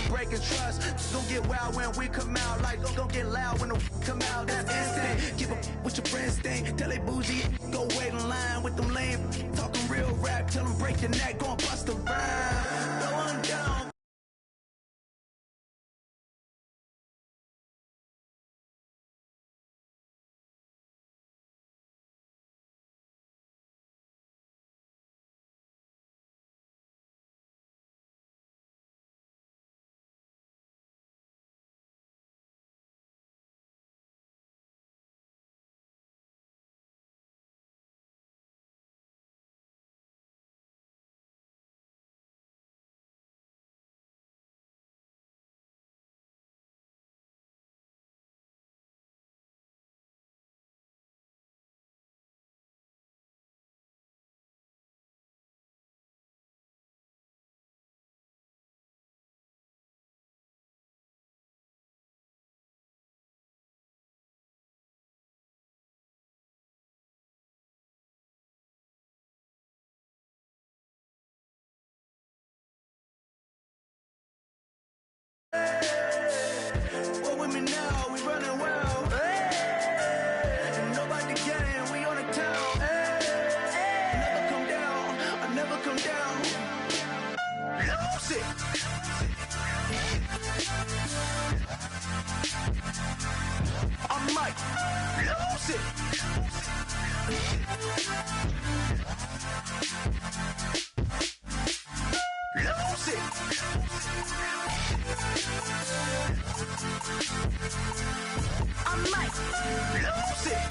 breaking trust. It's gonna get wild when we come out. Like, don't get loud when the come out. That's instant. Give up what your friends think. Tell they bougie, go wait in line with them lame. Talking real rap, tell them break your neck, go and bust a rhyme. No one down. What with me now? We running wild. And nobody can. We on the town. I never come down. I never come down. Lose it. I might lose it. Lose it. I might lose it.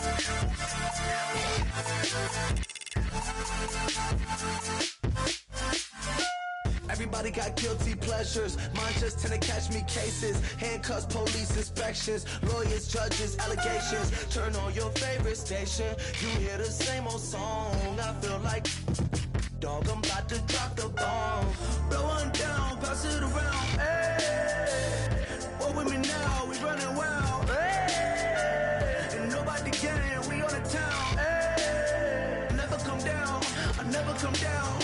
Everybody got guilty pleasures. Mine just tend to catch me cases. Handcuffs, police inspections, lawyers, judges, allegations. Turn on your favorite station. You hear the same old song. I feel like dog, I'm about to drop the bomb. Blow one down, pass it around. Hey, what with me now? We running wild. Hey, and nobody can. We on the town. Hey, I never come down. I never come down.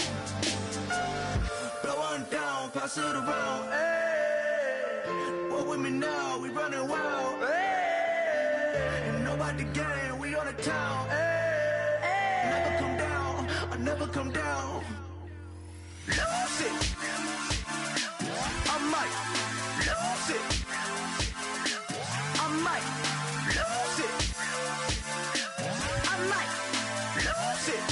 Blow one down, pass it around. Hey, what with me now? We running wild. Hey, and nobody can. We on the town. Hey, I never come down. I never come down. Lose it. I might lose it. I might lose it. I might lose it.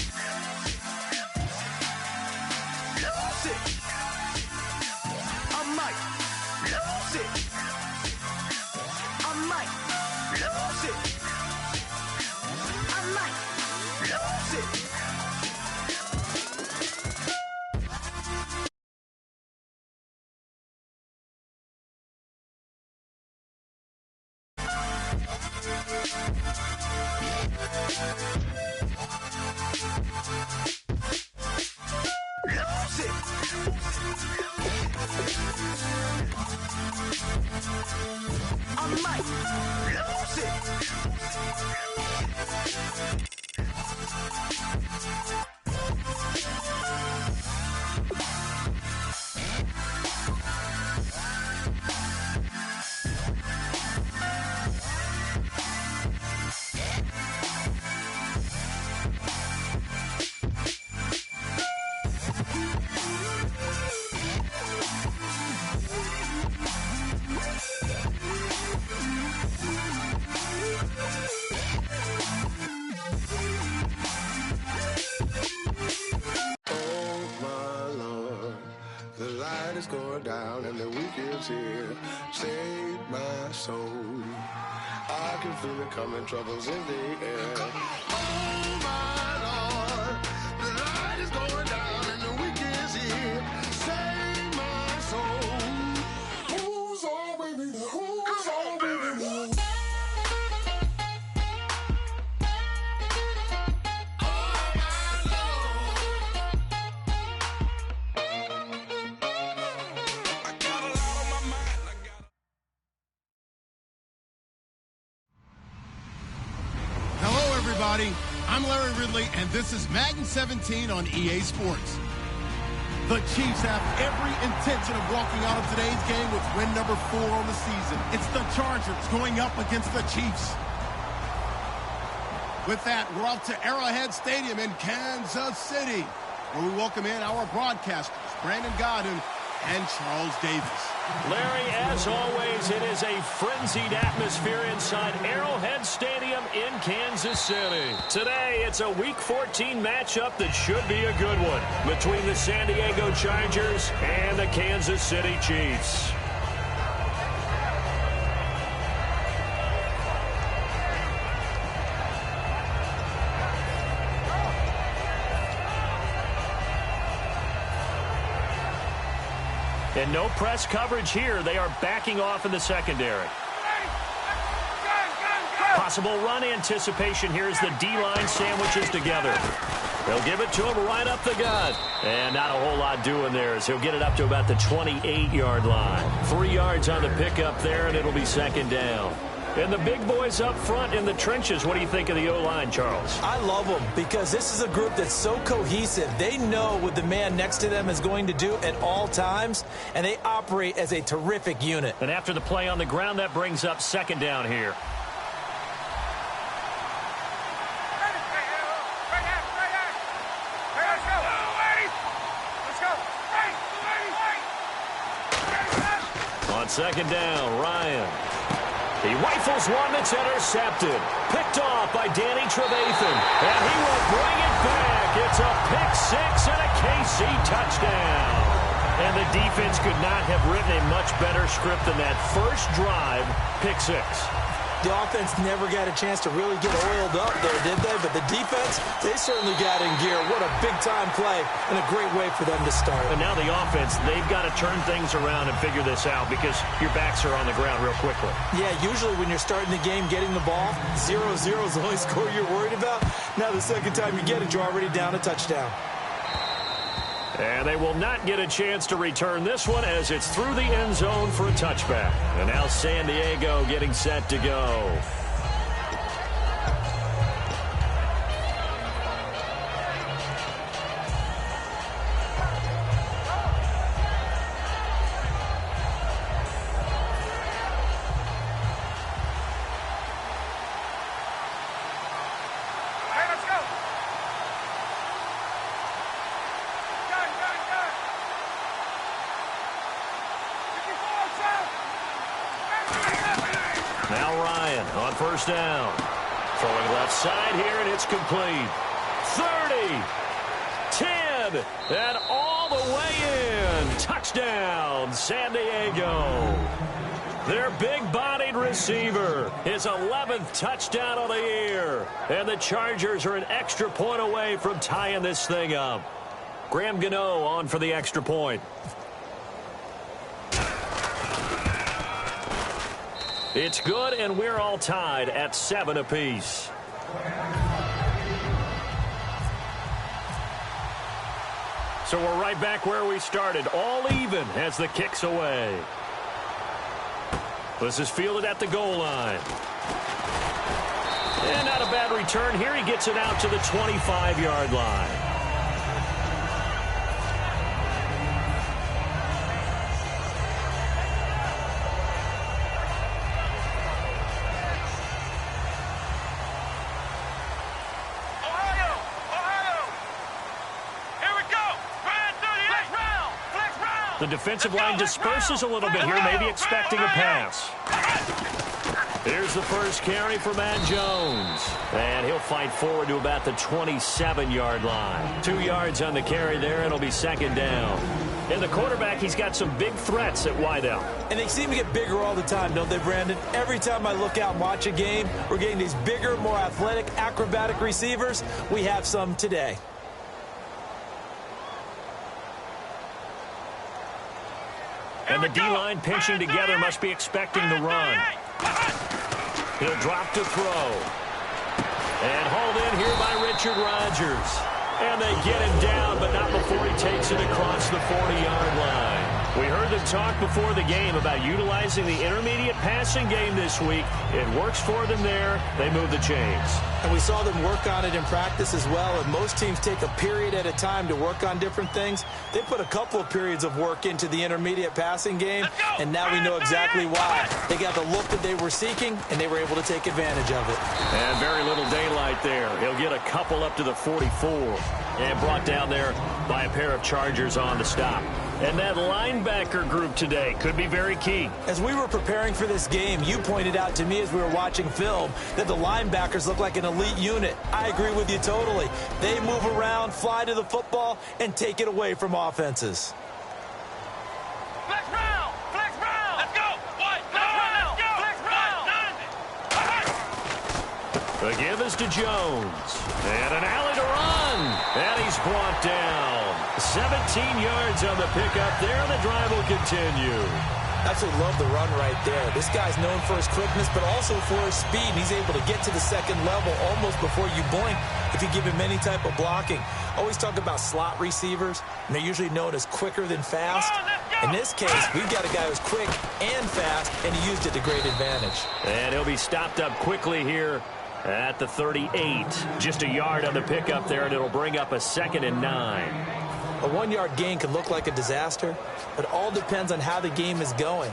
Lose it. I might lose it. I might lose it. I might lose it. Lose it. I might lose it. Going down and the weekend's here. Save my soul. I can feel it coming, troubles in the air. Oh my Lord, the light is going down and the weekend's here. Save my soul. Who's all with me? Who's all with me? Everybody, I'm Larry Ridley, and this is Madden 17 on EA Sports. The Chiefs have every intention of walking out of today's game with win number 4 on the season. It's the Chargers going up against the Chiefs. With that, we're off to Arrowhead Stadium in Kansas City, where we welcome in our broadcasters, Brandon Godden and Charles Davis. Larry, as always, it is a frenzied atmosphere inside Arrowhead Stadium in Kansas City. Today, it's a Week 14 matchup that should be a good one between the San Diego Chargers and the Kansas City Chiefs. And no press coverage here. They are backing off in the secondary. Possible run anticipation here as the D-line sandwiches together. They'll give it to him right up the gut. And not a whole lot doing there as he'll get it up to about the 28-yard line. 3 yards on the pickup there, and it'll be second down. And the big boys up front in the trenches, what do you think of the O-line, Charles? I love them because this is a group that's so cohesive. They know what the man next to them is going to do at all times, and they operate as a terrific unit. And after the play on the ground, that brings up second down here. On second down, Ryan. He rifles one that's intercepted. Picked off by Danny Trevathan. And he will bring it back. It's a pick six and a KC touchdown. And the defense could not have written a much better script than that first drive, pick six. The offense never got a chance to really get oiled up there, did they? But the defense, they certainly got in gear. What a big-time play and a great way for them to start. And now the offense, they've got to turn things around and figure this out because your backs are on the ground real quickly. Yeah, usually when you're starting the game, getting the ball, 0-0 is the only score you're worried about. Now the second time you get it, you're already down a touchdown. And they will not get a chance to return this one as it's through the end zone for a touchback. And now San Diego getting set to go. Now Ryan on first down. Throwing left side here, and it's complete. 30, 10, and all the way in. Touchdown, San Diego. Their big-bodied receiver, his 11th touchdown of the year. And the Chargers are an extra point away from tying this thing up. Graham Gano on for the extra point. It's good, and we're all tied at 7 apiece. So we're right back where we started, all even as the kick's away. This is fielded at the goal line. And not a bad return here. He gets it out to the 25-yard line. The defensive line disperses a little bit here, maybe expecting a pass. Here's the first carry for Matt Jones. And he'll fight forward to about the 27-yard line. 2 yards on the carry there, and it'll be second down. And the quarterback, he's got some big threats at wideout. And they seem to get bigger all the time, don't they, Brandon? Every time I look out and watch a game, we're getting these bigger, more athletic, acrobatic receivers. We have some today. And the D-line pinching together must be expecting the run. He'll drop to throw. And hauled in here by Richard Rodgers. And they get him down, but not before he takes it across the 40-yard line. We heard them talk before the game about utilizing the intermediate passing game this week. It works for them there. They move the chains. And we saw them work on it in practice as well. And most teams take a period at a time to work on different things. They put a couple of periods of work into the intermediate passing game, and now we know exactly why. They got the look that they were seeking, and they were able to take advantage of it. And very little daylight there. He'll get a couple up to the 44. And brought down there by a pair of Chargers on the stop. And that linebacker group today could be very key. As we were preparing for this game, you pointed out to me as we were watching film that the linebackers look like an elite unit. I agree with you totally. They move around, fly to the football, and take it away from offenses. Flex round! Flex round! Let's go! What? Flex round! Flex round! The give is to Jones. And an alley to run. And he's brought down. 17 yards on the pickup there. The drive will continue. Absolutely love the run right there. This guy's known for his quickness, but also for his speed. He's able to get to the second level almost before you blink if you give him any type of blocking. Always talk about slot receivers, and they're usually known as quicker than fast. In this case, we've got a guy who's quick and fast, and he used it to great advantage. And he'll be stopped up quickly here at the 38. Just a yard on the pickup there, and it'll bring up a 2nd and 9. A 1-yard gain can look like a disaster, but it all depends on how the game is going.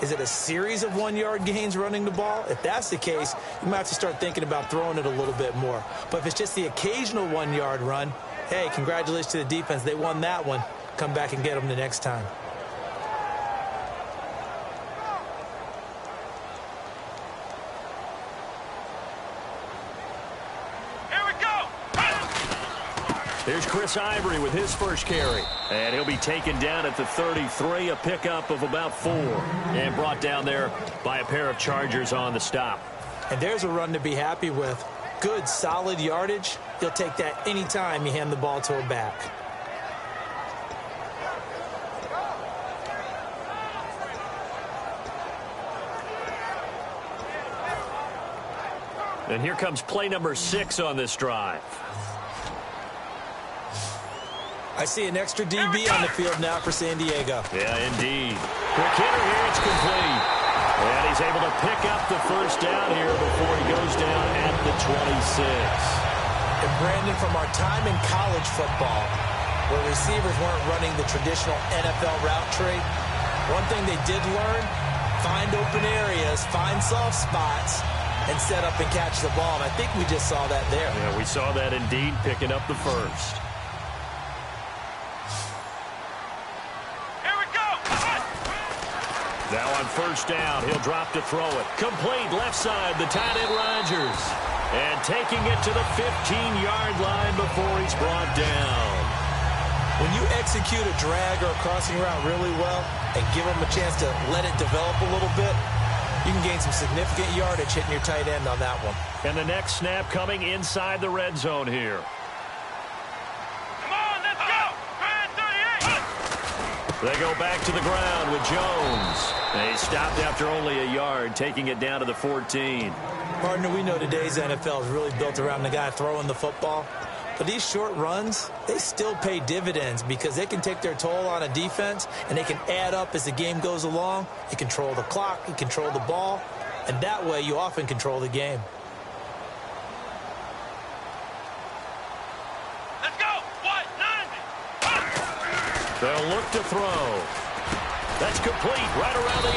Is it a series of 1-yard gains running the ball? If that's the case, you might have to start thinking about throwing it a little bit more. But if it's just the occasional 1-yard run, hey, congratulations to the defense. They won that one. Come back and get them the next time. Here's Chris Ivory with his first carry. And he'll be taken down at the 33, a pickup of about 4. And brought down there by a pair of Chargers on the stop. And there's a run to be happy with. Good, solid yardage. You'll take that anytime you hand the ball to a back. And here comes play number 6 on this drive. I see an extra DB on the field now for San Diego. Yeah, indeed. Quick hitter here, it's complete. And he's able to pick up the first down here before he goes down at the 26. And Brandon, from our time in college football, where receivers weren't running the traditional NFL route tree, one thing they did learn, find open areas, find soft spots, and set up and catch the ball. And I think we just saw that there. Yeah, we saw that indeed, picking up the first. Now on first down, he'll drop to throw it. Complete left side, the tight end Rodgers. And taking it to the 15-yard line before he's brought down. When you execute a drag or a crossing route really well and give them a chance to let it develop a little bit, you can gain some significant yardage hitting your tight end on that one. And the next snap coming inside the red zone here. Come on, let's go! Red 38! They go back to the ground with Jones. They stopped after only a yard, taking it down to the 14. Partner, we know today's NFL is really built around the guy throwing the football. But these short runs, they still pay dividends because they can take their toll on a defense and they can add up as the game goes along. You control the clock, you control the ball, and that way you often control the game. Let's go! What? 90! They'll look to throw. That's complete right around the 8.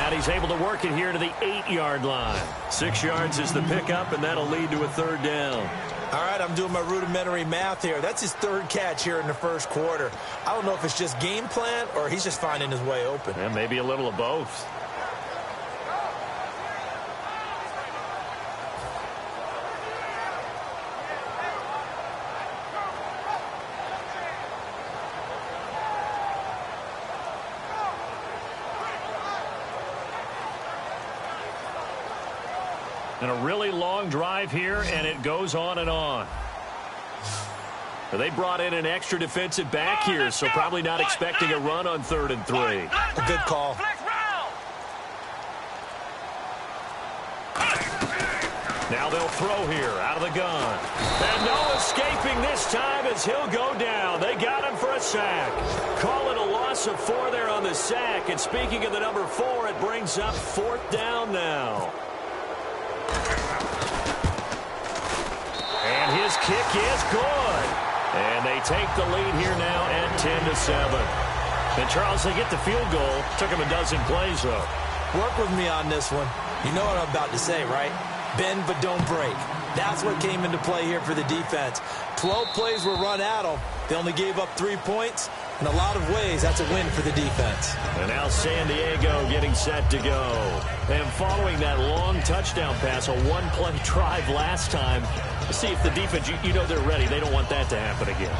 And he's able to work it here to the 8-yard line. 6 yards is the pickup, and that'll lead to a third down. All right, I'm doing my rudimentary math here. That's his third catch here in the first quarter. I don't know if it's just game plan or he's just finding his way open. Yeah, maybe a little of both. And a really long drive here, and it goes on and on. They brought in an extra defensive back here, so probably not expecting a run on 3rd and 3. A good call. Now they'll throw here out of the gun. And no escaping this time as he'll go down. They got him for a sack. Call it a loss loss of 4 there on the sack. And speaking of the number 4, it brings up 4th down now. And his kick is good. And they take the lead here now at 10-7. And, Charles, they get the field goal. Took him a dozen plays, though. Work with me on this one. You know what I'm about to say, right? Bend but don't break. That's what came into play here for the defense. 12 plays were run at them. They only gave up 3 points. In a lot of ways, that's a win for the defense. And now San Diego getting set to go. And following that long touchdown pass, a one-play drive last time. See if the defense, you know they're ready. They don't want that to happen again.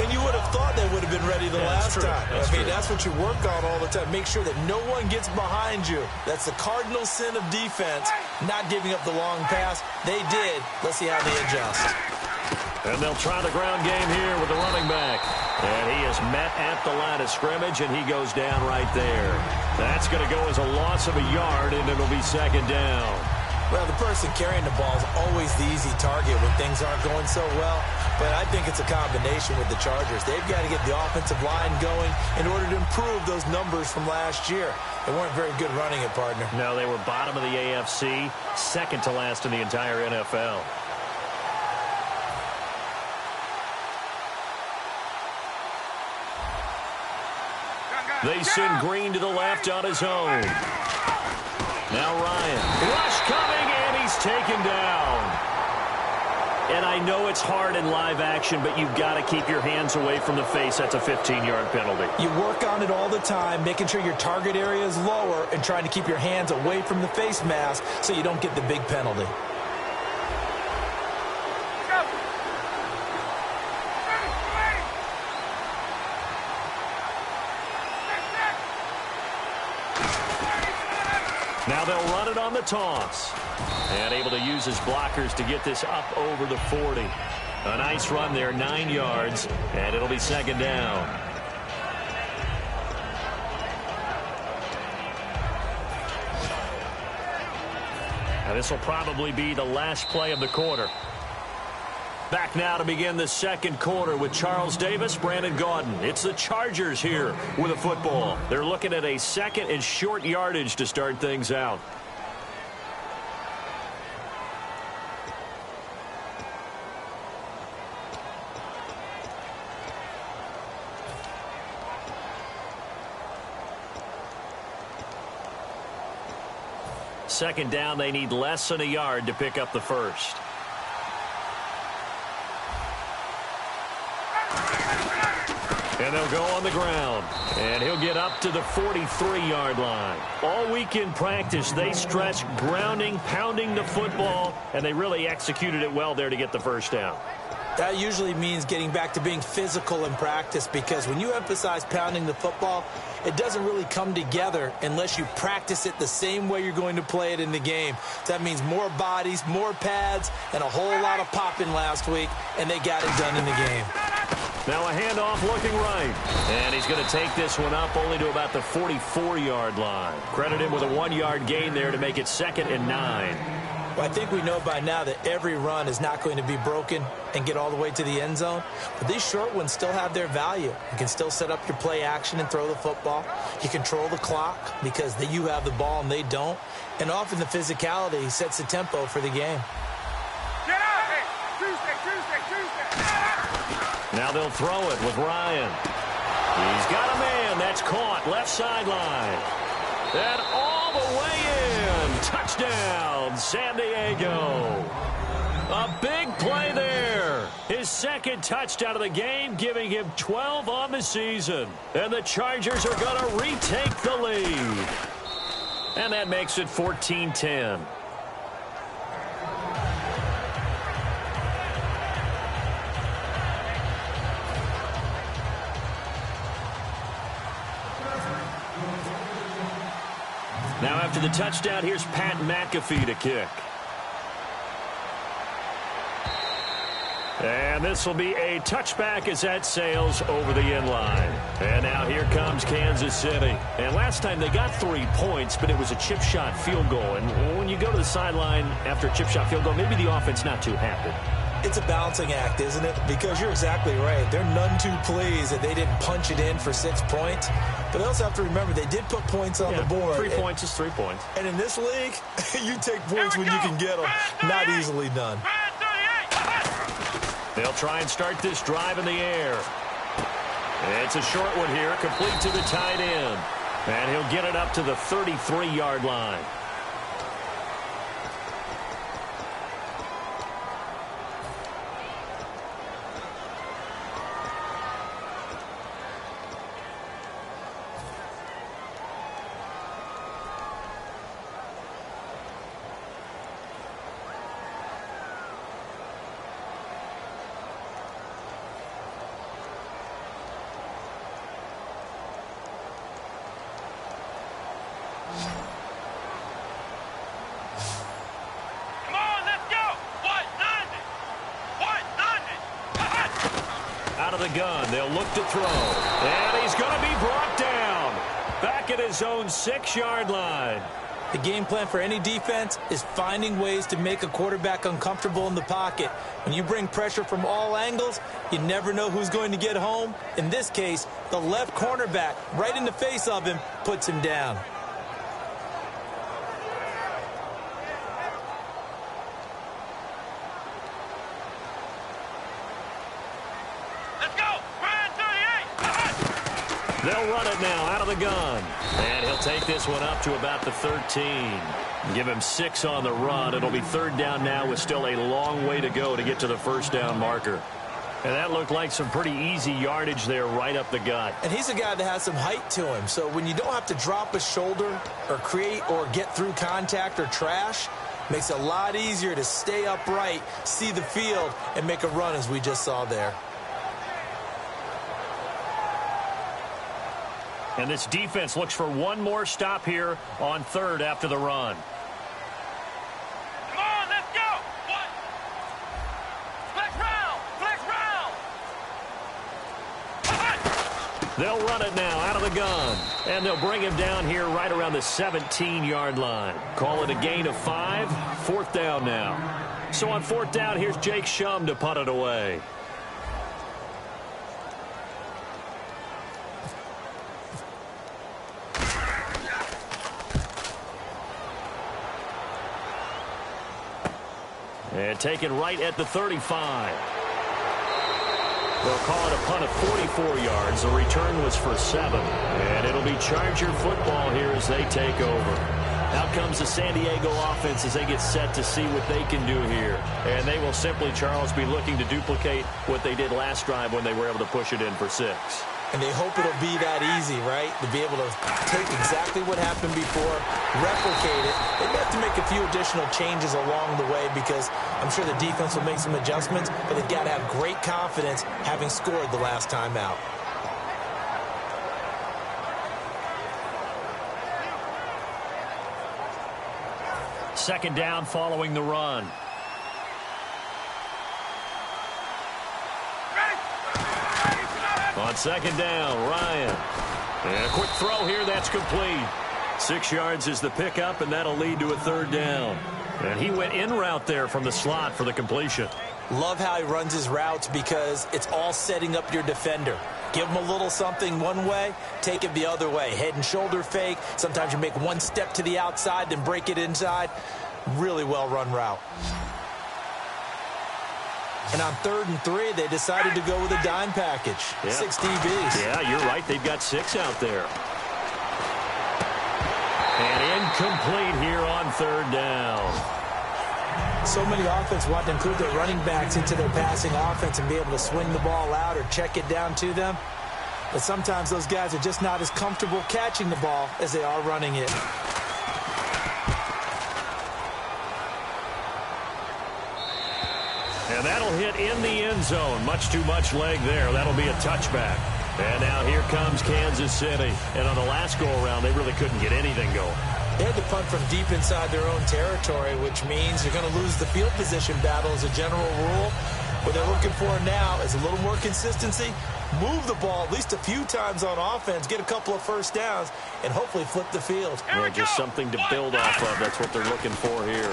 And you would have thought they would have been ready the last time. That's what you work on all the time. Make sure that no one gets behind you. That's the cardinal sin of defense, not giving up the long pass. They did. Let's see how they adjust. And they'll try the ground game here with the running back. And he is met at the line of scrimmage, and he goes down right there. That's going to go as a loss of a yard, and it'll be 2nd down. Well, the person carrying the ball is always the easy target when things aren't going so well. But I think it's a combination with the Chargers. They've got to get the offensive line going in order to improve those numbers from last year. They weren't very good running it, partner. No, they were bottom of the AFC, 2nd to last in the entire NFL. They send Green to the left on his own. Now Ryan. Rush coming, and he's taken down. And I know it's hard in live action, but you've got to keep your hands away from the face. That's a 15-yard penalty. You work on it all the time, making sure your target area is lower and trying to keep your hands away from the face mask so you don't get the big penalty. Now they'll run it on the toss. And able to use his blockers to get this up over the 40. A nice run there, 9 yards, and it'll be 2nd down. And this will probably be the last play of the quarter. Back now to begin the 2nd quarter with Charles Davis, Brandon Gaudin. It's the Chargers here with a football. They're looking at a 2nd and short yardage to start things out. Second down, they need less than a yard to pick up the first. And they'll go on the ground. And he'll get up to the 43-yard line. All week in practice, they stress grounding, pounding the football, and they really executed it well there to get the first down. That usually means getting back to being physical in practice, because when you emphasize pounding the football, it doesn't really come together unless you practice it the same way you're going to play it in the game. So that means more bodies, more pads, and a whole lot of popping last week, and they got it done in the game. Now a handoff looking right. And he's going to take this one up only to about the 44-yard line. Credit him with a 1-yard gain there to make it 2nd and 9. Well, I think we know by now that every run is not going to be broken and get all the way to the end zone. But these short ones still have their value. You can still set up your play action and throw the football. You control the clock because you have the ball and they don't. And often the physicality sets the tempo for the game. Get out! Hey, Tuesday. Now they'll throw it with Ryan. He's got a man. That's caught. Left sideline. And all the way in. Touchdown, San Diego. A big play there. His 2nd touchdown of the game, giving him 12 on the season. And the Chargers are going to retake the lead. And that makes it 14-10. Now after the touchdown, here's Pat McAfee to kick. And this will be a touchback as that sails over the end line. And now here comes Kansas City. And last time they got 3 points, but it was a chip shot field goal. And when you go to the sideline after a chip shot field goal, maybe the offense not too happy. It's a balancing act, isn't it? Because you're exactly right. They're none too pleased that they didn't punch it in for 6 points. But they also have to remember they did put points on the board. 3 points is 3 points. And in this league, you take points when you can get them. Not easily done. They'll try and start this drive in the air. It's a short one here, complete to the tight end. And he'll get it up to the 33-yard line. Out of the gun, they'll look to throw. And he's going to be brought down. Back at his own 6-yard line. The game plan for any defense is finding ways to make a quarterback uncomfortable in the pocket. When you bring pressure from all angles, you never know who's going to get home. In this case, the left cornerback, right in the face of him, puts him down. They'll run it now out of the gun. And he'll take this one up to about the 13. Give him 6 on the run. It'll be 3rd down now with still a long way to go to get to the 1st down marker. And that looked like some pretty easy yardage there right up the gut. And he's a guy that has some height to him. So when you don't have to drop a shoulder or create or get through contact or trash, makes it a lot easier to stay upright, see the field, and make a run as we just saw there. And this defense looks for one more stop here on 3rd after the run. Come on, let's go. What? Flex round. They'll run it now out of the gun. And they'll bring him down here right around the 17-yard line. Call it a gain of 5. 4th down now. So on 4th down, here's Jake Shum to punt it away. And taken right at the 35. They'll call it a punt of 44 yards. The return was for 7. And it'll be Charger football here as they take over. Out comes the San Diego offense as they get set to see what they can do here. And they will simply, Charles, be looking to duplicate what they did last drive when they were able to push it in for 6. And they hope it'll be that easy, right? To be able to take exactly what happened before, replicate it. They may have to make a few additional changes along the way because I'm sure the defense will make some adjustments, but they've got to have great confidence having scored the last time out. Second down following the run. On 2nd down, Ryan. And a quick throw here, that's complete. 6 yards is the pickup, and that'll lead to a 3rd down. And he went in route there from the slot for the completion. Love how he runs his routes because it's all setting up your defender. Give him a little something one way, take it the other way. Head and shoulder fake. Sometimes you make one step to the outside, then break it inside. Really well-run route. And on 3rd and 3, they decided to go with a dime package. Yeah. 6 DBs. Yeah, you're right. They've got 6 out there. And incomplete here on 3rd down. So many offense want to include their running backs into their passing offense and be able to swing the ball out or check it down to them. But sometimes those guys are just not as comfortable catching the ball as they are running it. And that'll hit in the end zone. Much too much leg there. That'll be a touchback. And now here comes Kansas City. And on the last go-around, they really couldn't get anything going. They had to punt from deep inside their own territory, which means you're going to lose the field position battle as a general rule. What they're looking for now is a little more consistency, move the ball at least a few times on offense, get a couple of 1st downs, and hopefully flip the field. Just something to build off of. That's what they're looking for here.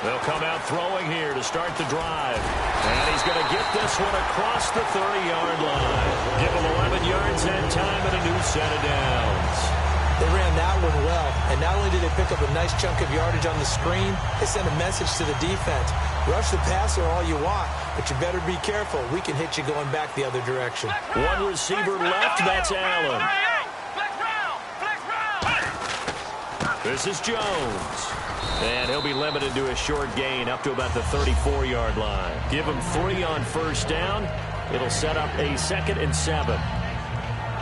They'll come out throwing here to start the drive. And he's going to get this one across the 30-yard line. Give him 11 yards that time and a new set of downs. They ran that one well, and not only did they pick up a nice chunk of yardage on the screen, they sent a message to the defense. Rush the passer all you want, but you better be careful. We can hit you going back the other direction. One receiver left, that's Allen. This is Jones. And he'll be limited to a short gain up to about the 34-yard line. Give him 3 on first down. It'll set up a 2nd and 7.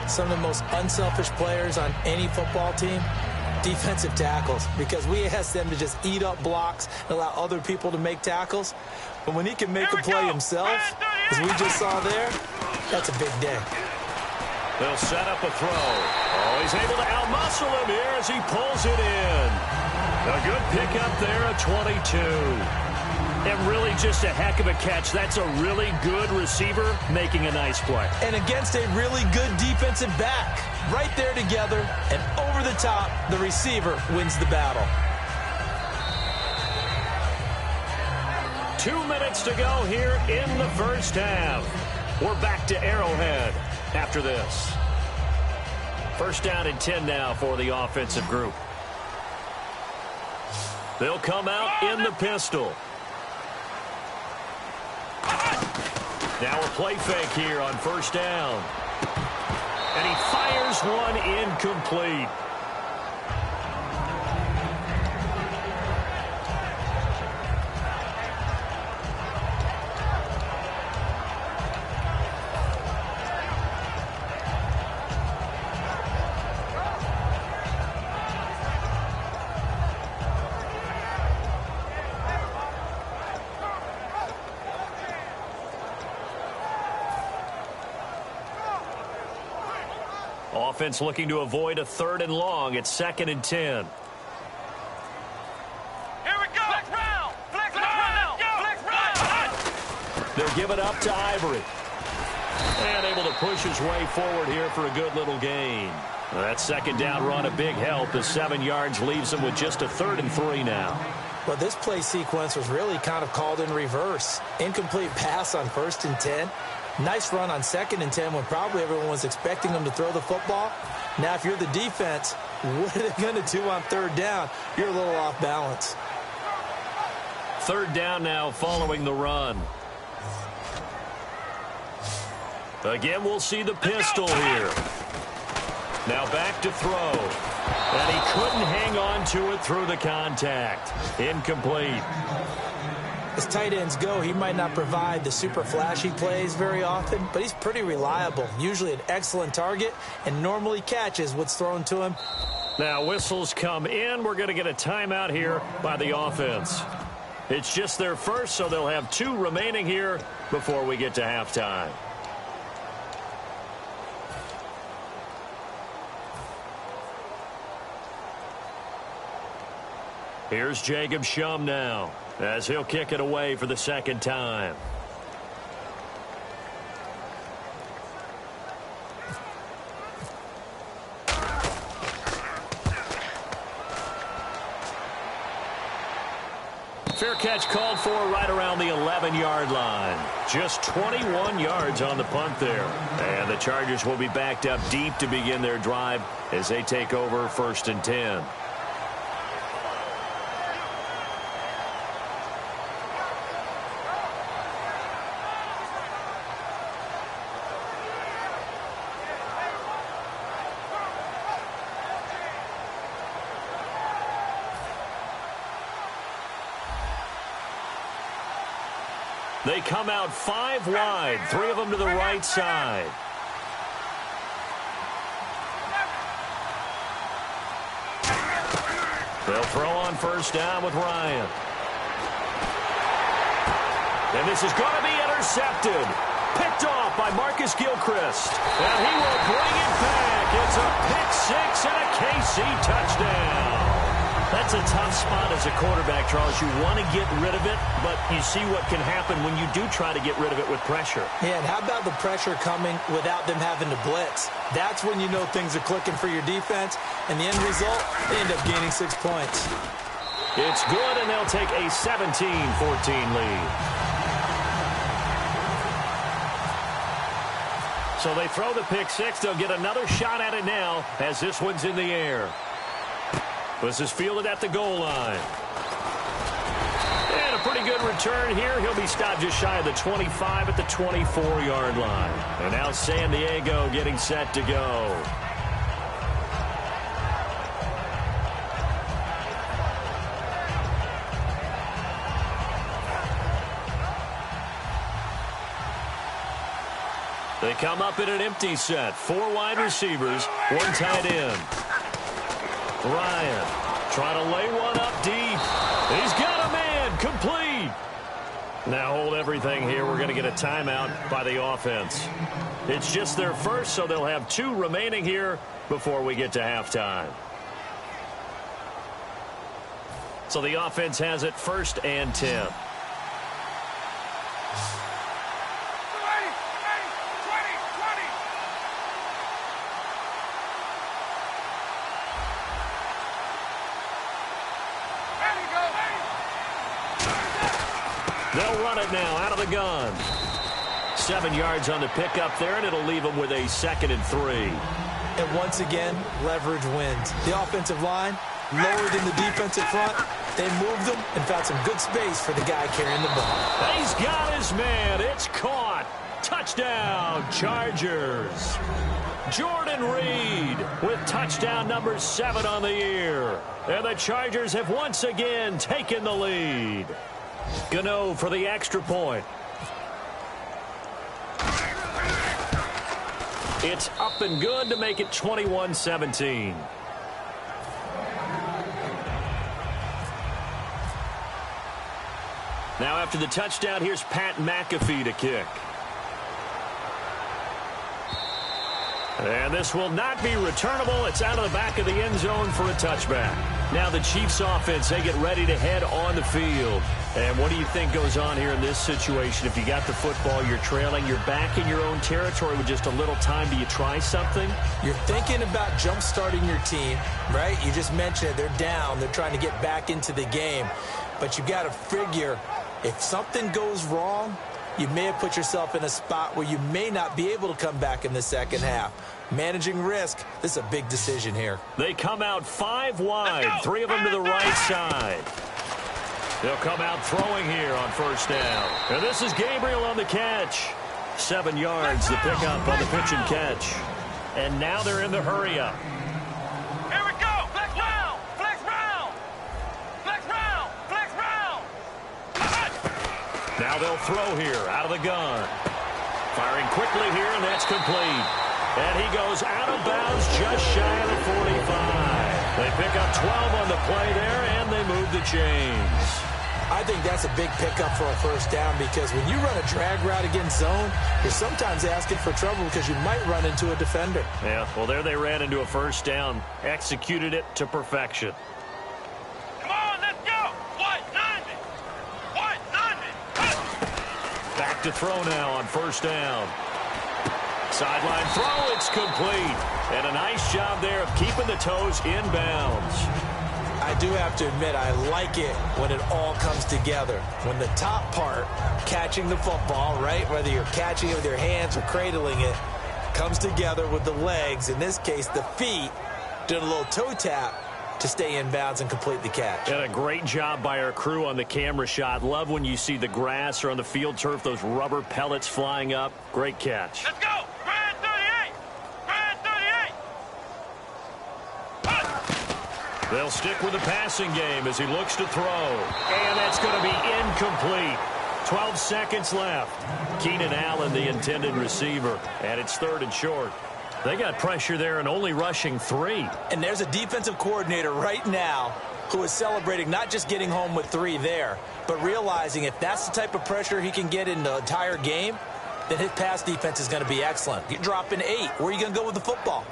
Some of the most unselfish players on any football team, defensive tackles, because we ask them to just eat up blocks and allow other people to make tackles. But when he can make a play himself, as we just saw there, that's a big day. They'll set up a throw. Oh, he's able to outmuscle him here as he pulls it in. A good pickup there, a 22. And really just a heck of a catch. That's a really good receiver making a nice play. And against a really good defensive back. Right there together, and over the top, the receiver wins the battle. 2 minutes to go here in the first half. We're back to Arrowhead after this. First down and 10 now for the offensive group. They'll come out in the pistol. Now a play fake here on first down. And he fires one incomplete. Offense looking to avoid a 3rd and long. It's 2nd and 10. Here we go. Flex round. Flex round. Flex round. They'll give it up to Ivory. And able to push his way forward here for a good little gain. That 2nd down run a big help as 7 yards leaves him with just a 3rd and 3 now. Well, this play sequence was really kind of called in reverse. Incomplete pass on 1st and 10. Nice run on 2nd and 10 when probably everyone was expecting them to throw the football. Now, if you're the defense, what are they going to do on 3rd down? You're a little off balance. 3rd down now following the run. Again, we'll see the pistol here. Now back to throw. And he couldn't hang on to it through the contact. Incomplete. As tight ends go, he might not provide the super flashy plays very often, but he's pretty reliable, usually an excellent target, and normally catches what's thrown to him. Now whistles come in. We're going to get a timeout here by the offense. It's just their first, so they'll have 2 remaining here before we get to halftime. Here's Jacob Shum now, as he'll kick it away for the 2nd time. Fair catch called for right around the 11-yard line. Just 21 yards on the punt there. And the Chargers will be backed up deep to begin their drive as they take over 1st and 10. They come out 5 wide, 3 of them to the right side. They'll throw on first down with Ryan. And this is going to be intercepted. Picked off by Marcus Gilchrist. And he will bring it back. It's a pick 6 and a KC touchdown. That's a tough spot as a quarterback, Charles. You want to get rid of it, but you see what can happen when you do try to get rid of it with pressure. Yeah, and how about the pressure coming without them having to blitz? That's when you know things are clicking for your defense, and the end result, they end up gaining 6 points. It's good, and they'll take a 17-14 lead. So they throw the pick six. They'll get another shot at it now as this one's in the air. This is fielded at the goal line. And a pretty good return here. He'll be stopped just shy of the 25 at the 24-yard line. And now San Diego getting set to go. They come up in an empty set. 4 wide receivers, 1 tight end. Ryan trying to lay one up deep. He's got a man. Complete. Now hold everything here. We're going to get a timeout by the offense. It's just their first, so they'll have 2 remaining here before we get to halftime. So the offense has it 1st and 10. They'll run it now out of the gun. 7 yards on the pickup there, and it'll leave them with a 2nd and 3. And once again, leverage wins. The offensive line lower than the defensive front. They moved them and found some good space for the guy carrying the ball. He's got his man. It's caught. Touchdown, Chargers. Jordan Reed with touchdown number 7 on the year. And the Chargers have once again taken the lead. Gano for the extra point. It's up and good to make it 21-17. Now after the touchdown, here's Pat McAfee to kick. And this will not be returnable. It's out of the back of the end zone for a touchback. Now the Chiefs offense, they get ready to head on the field. And what do you think goes on here in this situation? If you got the football, you're trailing, you're back in your own territory with just a little time. Do you try something? You're thinking about jump-starting your team, right? You just mentioned it. They're down. They're trying to get back into the game. But you got to figure if something goes wrong, you may have put yourself in a spot where you may not be able to come back in the second half. Managing risk, this is a big decision here. They come out 5 wide, 3 of them to the right side. They'll come out throwing here on 1st down. And this is Gabriel on the catch. 7 yards, the pickup on the pitch and catch. And now they're in the hurry-up. Here we go. Flex round. Flex round. Flex round. Flex round. Now they'll throw here out of the gun. Firing quickly here, and that's complete. And he goes out of bounds just shy of the 45. They pick up 12 on the play there, and they move the chains. I think that's a big pickup for a 1st down because when you run a drag route against zone, you're sometimes asking for trouble because you might run into a defender. Yeah, well, there they ran into a 1st down, executed it to perfection. Come on, let's go. 190. 190. Back to throw now on 1st down. Sideline throw, it's complete. And a nice job there of keeping the toes in bounds. I do have to admit, I like it when it all comes together. When the top part, catching the football, right, whether you're catching it with your hands or cradling it, comes together with the legs, in this case the feet, doing a little toe tap to stay in bounds and complete the catch. And a great job by our crew on the camera shot. Love when you see the grass or on the field turf, those rubber pellets flying up. Great catch. Let's go. Grand 38. Grand 38. They'll stick with the passing game as he looks to throw. And that's going to be incomplete. 12 seconds left. Keenan Allen, the intended receiver. And it's 3rd and short. They got pressure there and only rushing 3. And there's a defensive coordinator right now who is celebrating not just getting home with 3 there, but realizing if that's the type of pressure he can get in the entire game, then his pass defense is going to be excellent. You're dropping 8. Where are you going to go with the football?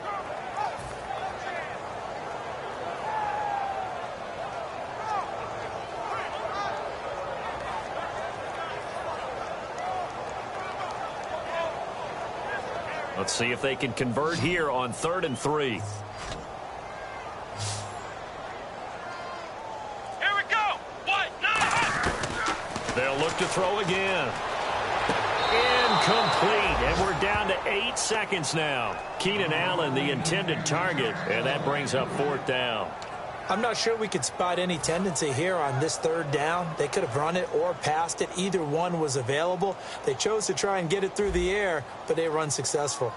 Let's see if they can convert here on 3rd and 3. Here we go. They'll look to throw again. Incomplete, and we're down to 8 seconds now. Keenan Allen, the intended target, and that brings up 4th down. I'm not sure we could spot any tendency here on this 3rd down. They could have run it or passed it. Either one was available. They chose to try and get it through the air, but they were unsuccessful.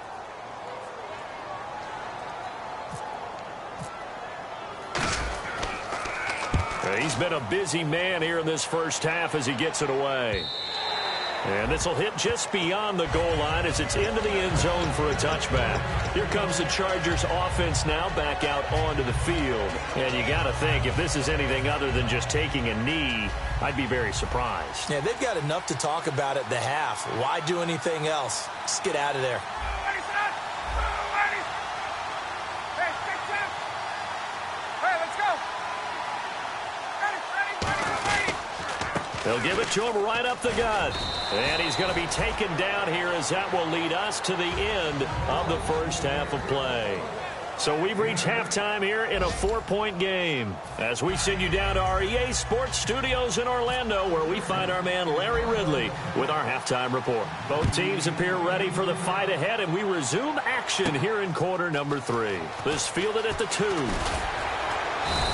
He's been a busy man here in this first half as he gets it away. And this will hit just beyond the goal line as it's into the end zone for a touchback. Here comes the Chargers offense now back out onto the field. And you got to think, if this is anything other than just taking a knee, I'd be very surprised. Yeah, they've got enough to talk about at the half. Why do anything else? Just get out of there. They'll give it to him right up the gut. And he's going to be taken down here as that will lead us to the end of the first half of play. So we've reached halftime here in a 4-point game as we send you down to our EA Sports Studios in Orlando, where we find our man Larry Ridley with our halftime report. Both teams appear ready for the fight ahead, and we resume action here in quarter number 3. This fielded at the 2.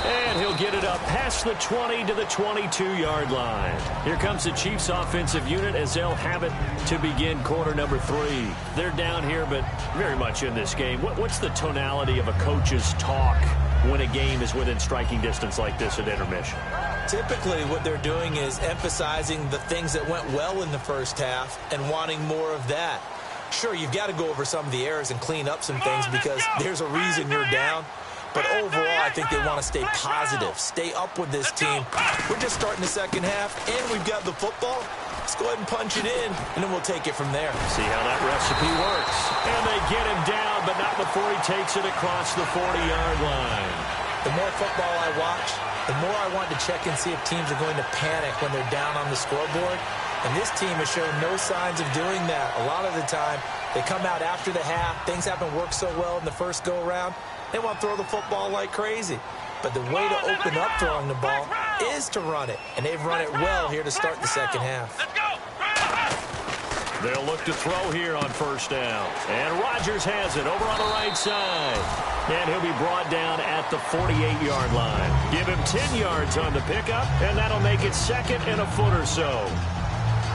And he'll get it up past the 20 to the 22-yard line. Here comes the Chiefs offensive unit as they'll have it to begin quarter number 3. They're down here, but very much in this game. What's the tonality of a coach's talk when a game is within striking distance like this at intermission? Typically, what they're doing is emphasizing the things that went well in the first half and wanting more of that. Sure, you've got to go over some of the errors and clean up some things because there's a reason you're down. But overall, I think they want to stay positive, stay up with this team. We're just starting the second half, and we've got the football. Let's go ahead and punch it in, and then we'll take it from there. See how that recipe works. And they get him down, but not before he takes it across the 40-yard line. The more football I watch, the more I want to check and see if teams are going to panic when they're down on the scoreboard. And this team has shown no signs of doing that. A lot of the time, they come out after the half. Things haven't worked so well in the first go-around. They want to throw the football like crazy. But the way to open up throwing the ball is to run it. And they've run it well here to start the second half. They'll look to throw here on first down. And Rodgers has it over on the right side. And he'll be brought down at the 48-yard line. Give him 10 yards on the pickup, and that'll make it 2nd and a foot or so.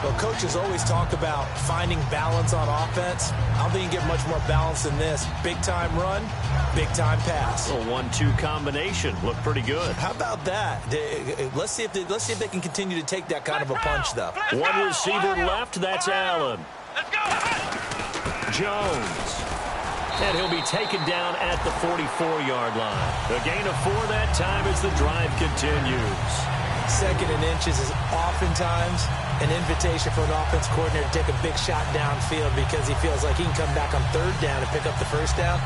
Well, coaches always talk about finding balance on offense. I don't think you get much more balance than this. Big-time run, big-time pass. A 1-2 combination. Looked pretty good. How about that? Let's see if they can continue to take that kind of a punch, though. One receiver left. That's Allen. Jones. And he'll be taken down at the 44-yard line. A gain of 4 that time as the drive continues. 2nd and inches is oftentimes an invitation for an offense coordinator to take a big shot downfield because he feels like he can come back on 3rd down and pick up the 1st down.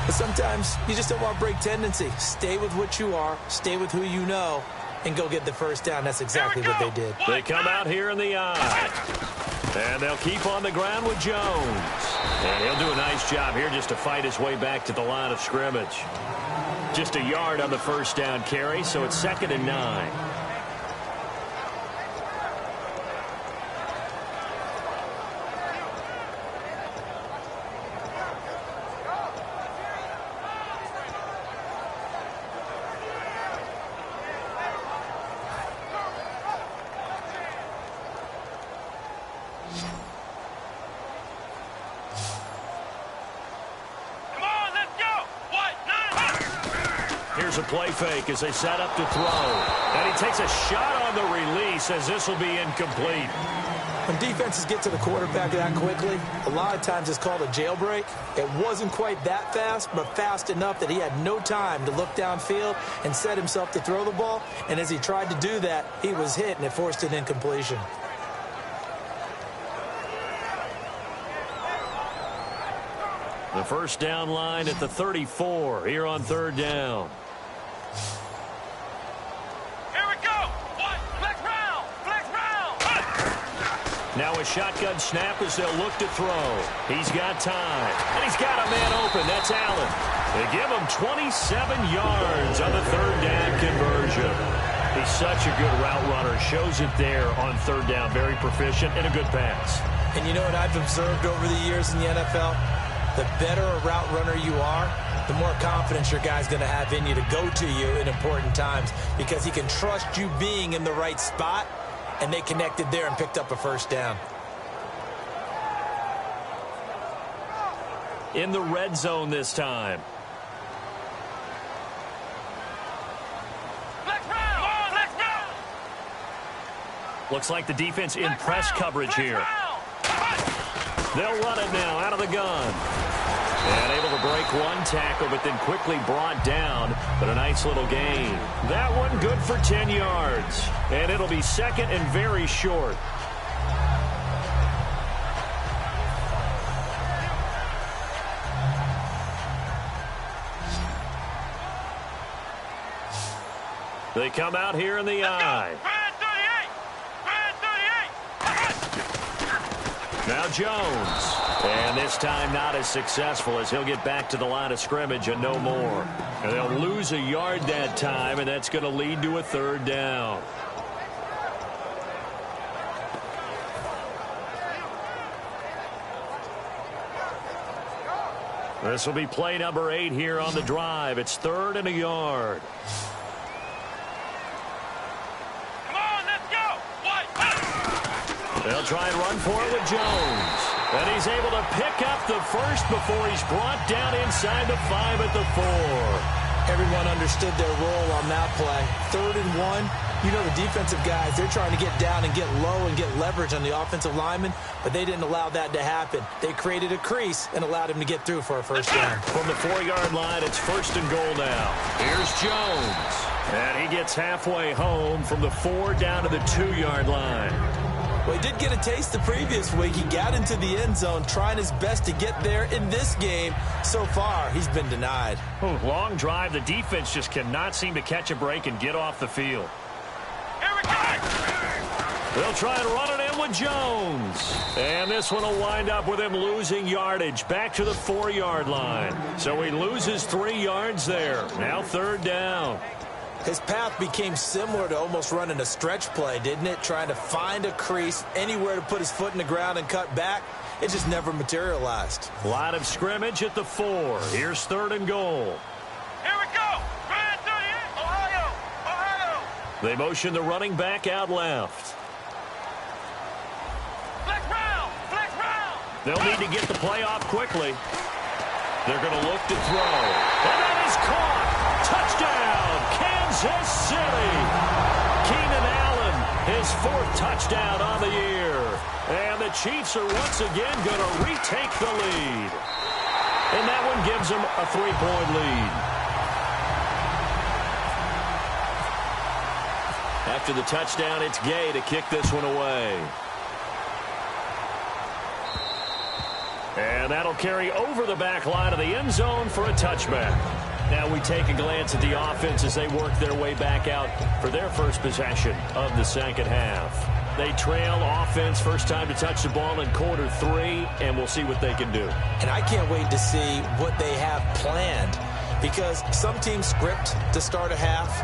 But sometimes you just don't want to break tendency. Stay with what you are, stay with who you know, and go get the 1st down. That's exactly what they did. They come out here in the eye. And they'll keep on the ground with Jones. And he'll do a nice job here just to fight his way back to the line of scrimmage. Just a yard on the 1st down carry, so it's 2nd and 9. Here's a play fake as they set up to throw. And he takes a shot on the release as this will be incomplete. When defenses get to the quarterback that quickly, a lot of times it's called a jailbreak. It wasn't quite that fast, but fast enough that he had no time to look downfield and set himself to throw the ball. And as he tried to do that, he was hit, and it forced an incompletion. The 1st down line at the 34 here on 3rd down. Here we go. What? Flex round. Flex round. Now a shotgun snap as they'll look to throw. He's got time. And he's got a man open. That's Allen. They give him 27 yards on the 3rd down conversion. He such a good route runner. Shows it there on third down. Very proficient and a good pass. And you know what I've observed over the years in the NFL? The better a route runner you are, the more confidence your guy's going to have in you to go to you in important times because he can trust you being in the right spot, and they connected there and picked up a first down. In the red zone this time. Looks like the defense in press coverage here. They'll run it now out of the gun. And able to break one tackle, but then quickly brought down. But a nice little gain. That one good for 10 yards. And it'll be second and very short. They come out here in the eye. Now Jones. And this time not as successful as he'll get back to the line of scrimmage and no more. And they'll lose a yard that time, and that's going to lead to a third down. This will be play number 8 here on the drive. It's 3rd and a yard. They'll try and run for it with Jones. And he's able to pick up the first before he's brought down inside the 5 at the 4. Everyone understood their role on that play. 3rd and 1. You know the defensive guys, they're trying to get down and get low and get leverage on the offensive lineman, but they didn't allow that to happen. They created a crease and allowed him to get through for a first down. From the 4-yard line, it's 1st and goal now. Here's Jones. And he gets halfway home from the 4 down to the 2-yard line. Well, he did get a taste the previous week. He got into the end zone, trying his best to get there in this game. So far, he's been denied. Long drive. The defense just cannot seem to catch a break and get off the field. Here we go. They'll try and run it in with Jones. And this one will wind up with him losing yardage back to the 4-yard line. So he loses 3 yards there. Now 3rd down. His path became similar to almost running a stretch play, didn't it? Trying to find a crease, anywhere to put his foot in the ground and cut back. It just never materialized. Line of scrimmage at the 4. Here's 3rd and goal. Here we go. Red 38, Ohio. Ohio. They motion the running back out left. Flex round. Flex round. They'll need to get the play off quickly. They're going to look to throw. And that is caught. Touchdown, Kansas City. Keenan Allen, his 4th touchdown on the year. And the Chiefs are once again going to retake the lead. And that one gives them a 3-point lead. After the touchdown, it's Gay to kick this one away. And that'll carry over the back line of the end zone for a touchback. Now we take a glance at the offense as they work their way back out for their first possession of the second half. They trail offense, first time to touch the ball in quarter 3, and we'll see what they can do. And I can't wait to see what they have planned, because some teams script to start a half.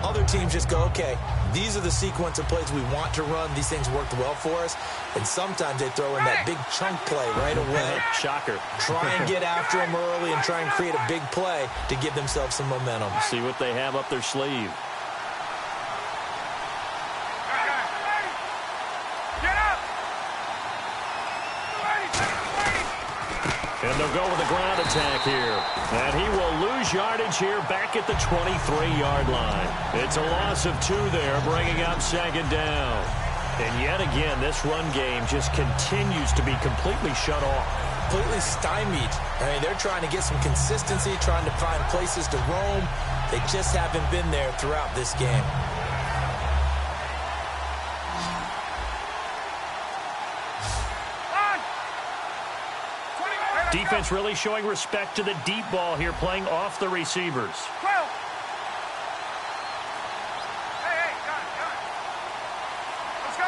Other teams just go, okay, these are the sequence of plays we want to run. These things worked well for us. And sometimes they throw in that big chunk play right away. Shocker. Try and get after them early and try and create a big play to give themselves some momentum. See what they have up their sleeve. Get up. And they'll go with a ground attack here. And he will lose yardage here back at the 23-yard line. It's a loss of 2 there, bringing up 2nd down. And yet again, this run game just continues to be completely shut off. Completely stymied. I mean, they're trying to get some consistency, trying to find places to roam. They just haven't been there throughout this game. Defense really showing respect to the deep ball here, playing off the receivers. 12. Hey, got it. Let's go.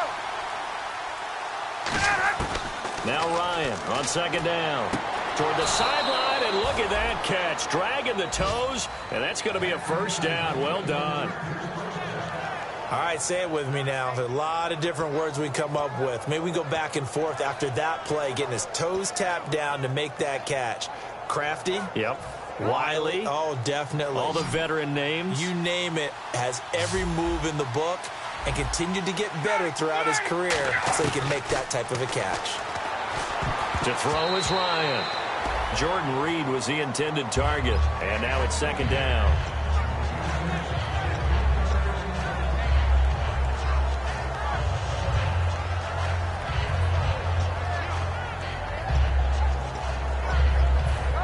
Now Ryan on 2nd down. Toward the sideline, and look at that catch. Dragging the toes, and that's going to be a first down. Well done. All right, say it with me now. There's a lot of different words we come up with. Maybe we go back and forth after that play, getting his toes tapped down to make that catch. Crafty. Yep. Wiley. Oh, definitely. All the veteran names. You name it. Has every move in the book and continued to get better throughout his career so he can make that type of a catch. To throw is Ryan. Jordan Reed was the intended target. And now it's second down.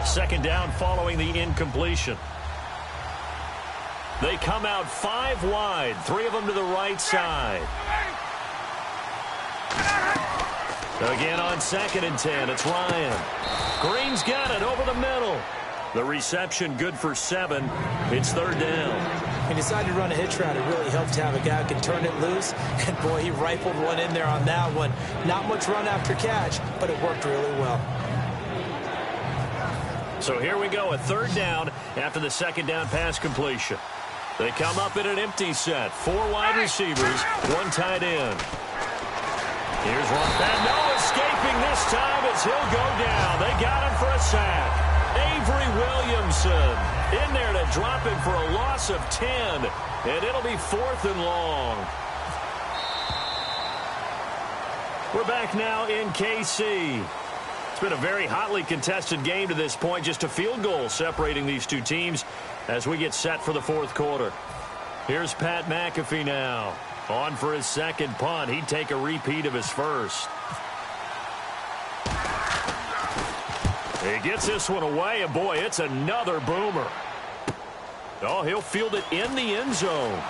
Second down following the incompletion. They come out 5 wide, 3 of them to the right side. Again on 2nd and 10, it's Ryan. Green's got it over the middle. The reception good for 7. It's 3rd down. He decided to run a hitch route. It really helped to have a guy who can turn it loose. And, boy, he rifled one in there on that one. Not much run after catch, but it worked really well. So here we go, a 3rd down after the 2nd down pass completion. They come up in an empty set. 4 wide receivers, 1 tight end. Here's one. And no escaping this time as he'll go down. They got him for a sack. Avery Williamson in there to drop him for a loss of 10. And it'll be 4th and long. We're back now in KC. It's been a very hotly contested game to this point. Just a field goal separating these two teams as we get set for the 4th quarter. Here's Pat McAfee now. On for his 2nd punt. He'd take a repeat of his first. He gets this one away, and boy, it's another boomer. Oh, he'll field it in the end zone.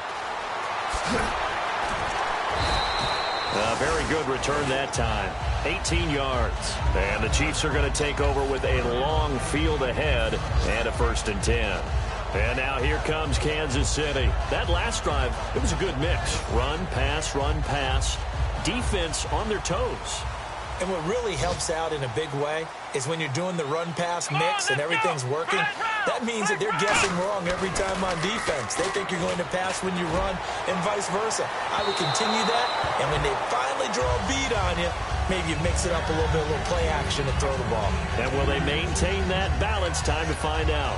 A very good return that time. 18 yards. And the Chiefs are going to take over with a long field ahead and a 1st and 10. And now here comes Kansas City. That last drive, it was a good mix. Run, pass, defense on their toes. And what really helps out in a big way is when you're doing the run-pass mix and everything's working, that means that they're guessing wrong every time on defense. They think you're going to pass when you run and vice versa. I would continue that, and when they finally draw a bead on you, maybe you mix it up a little bit, a little play action and throw the ball. And will they maintain that balance? Time to find out.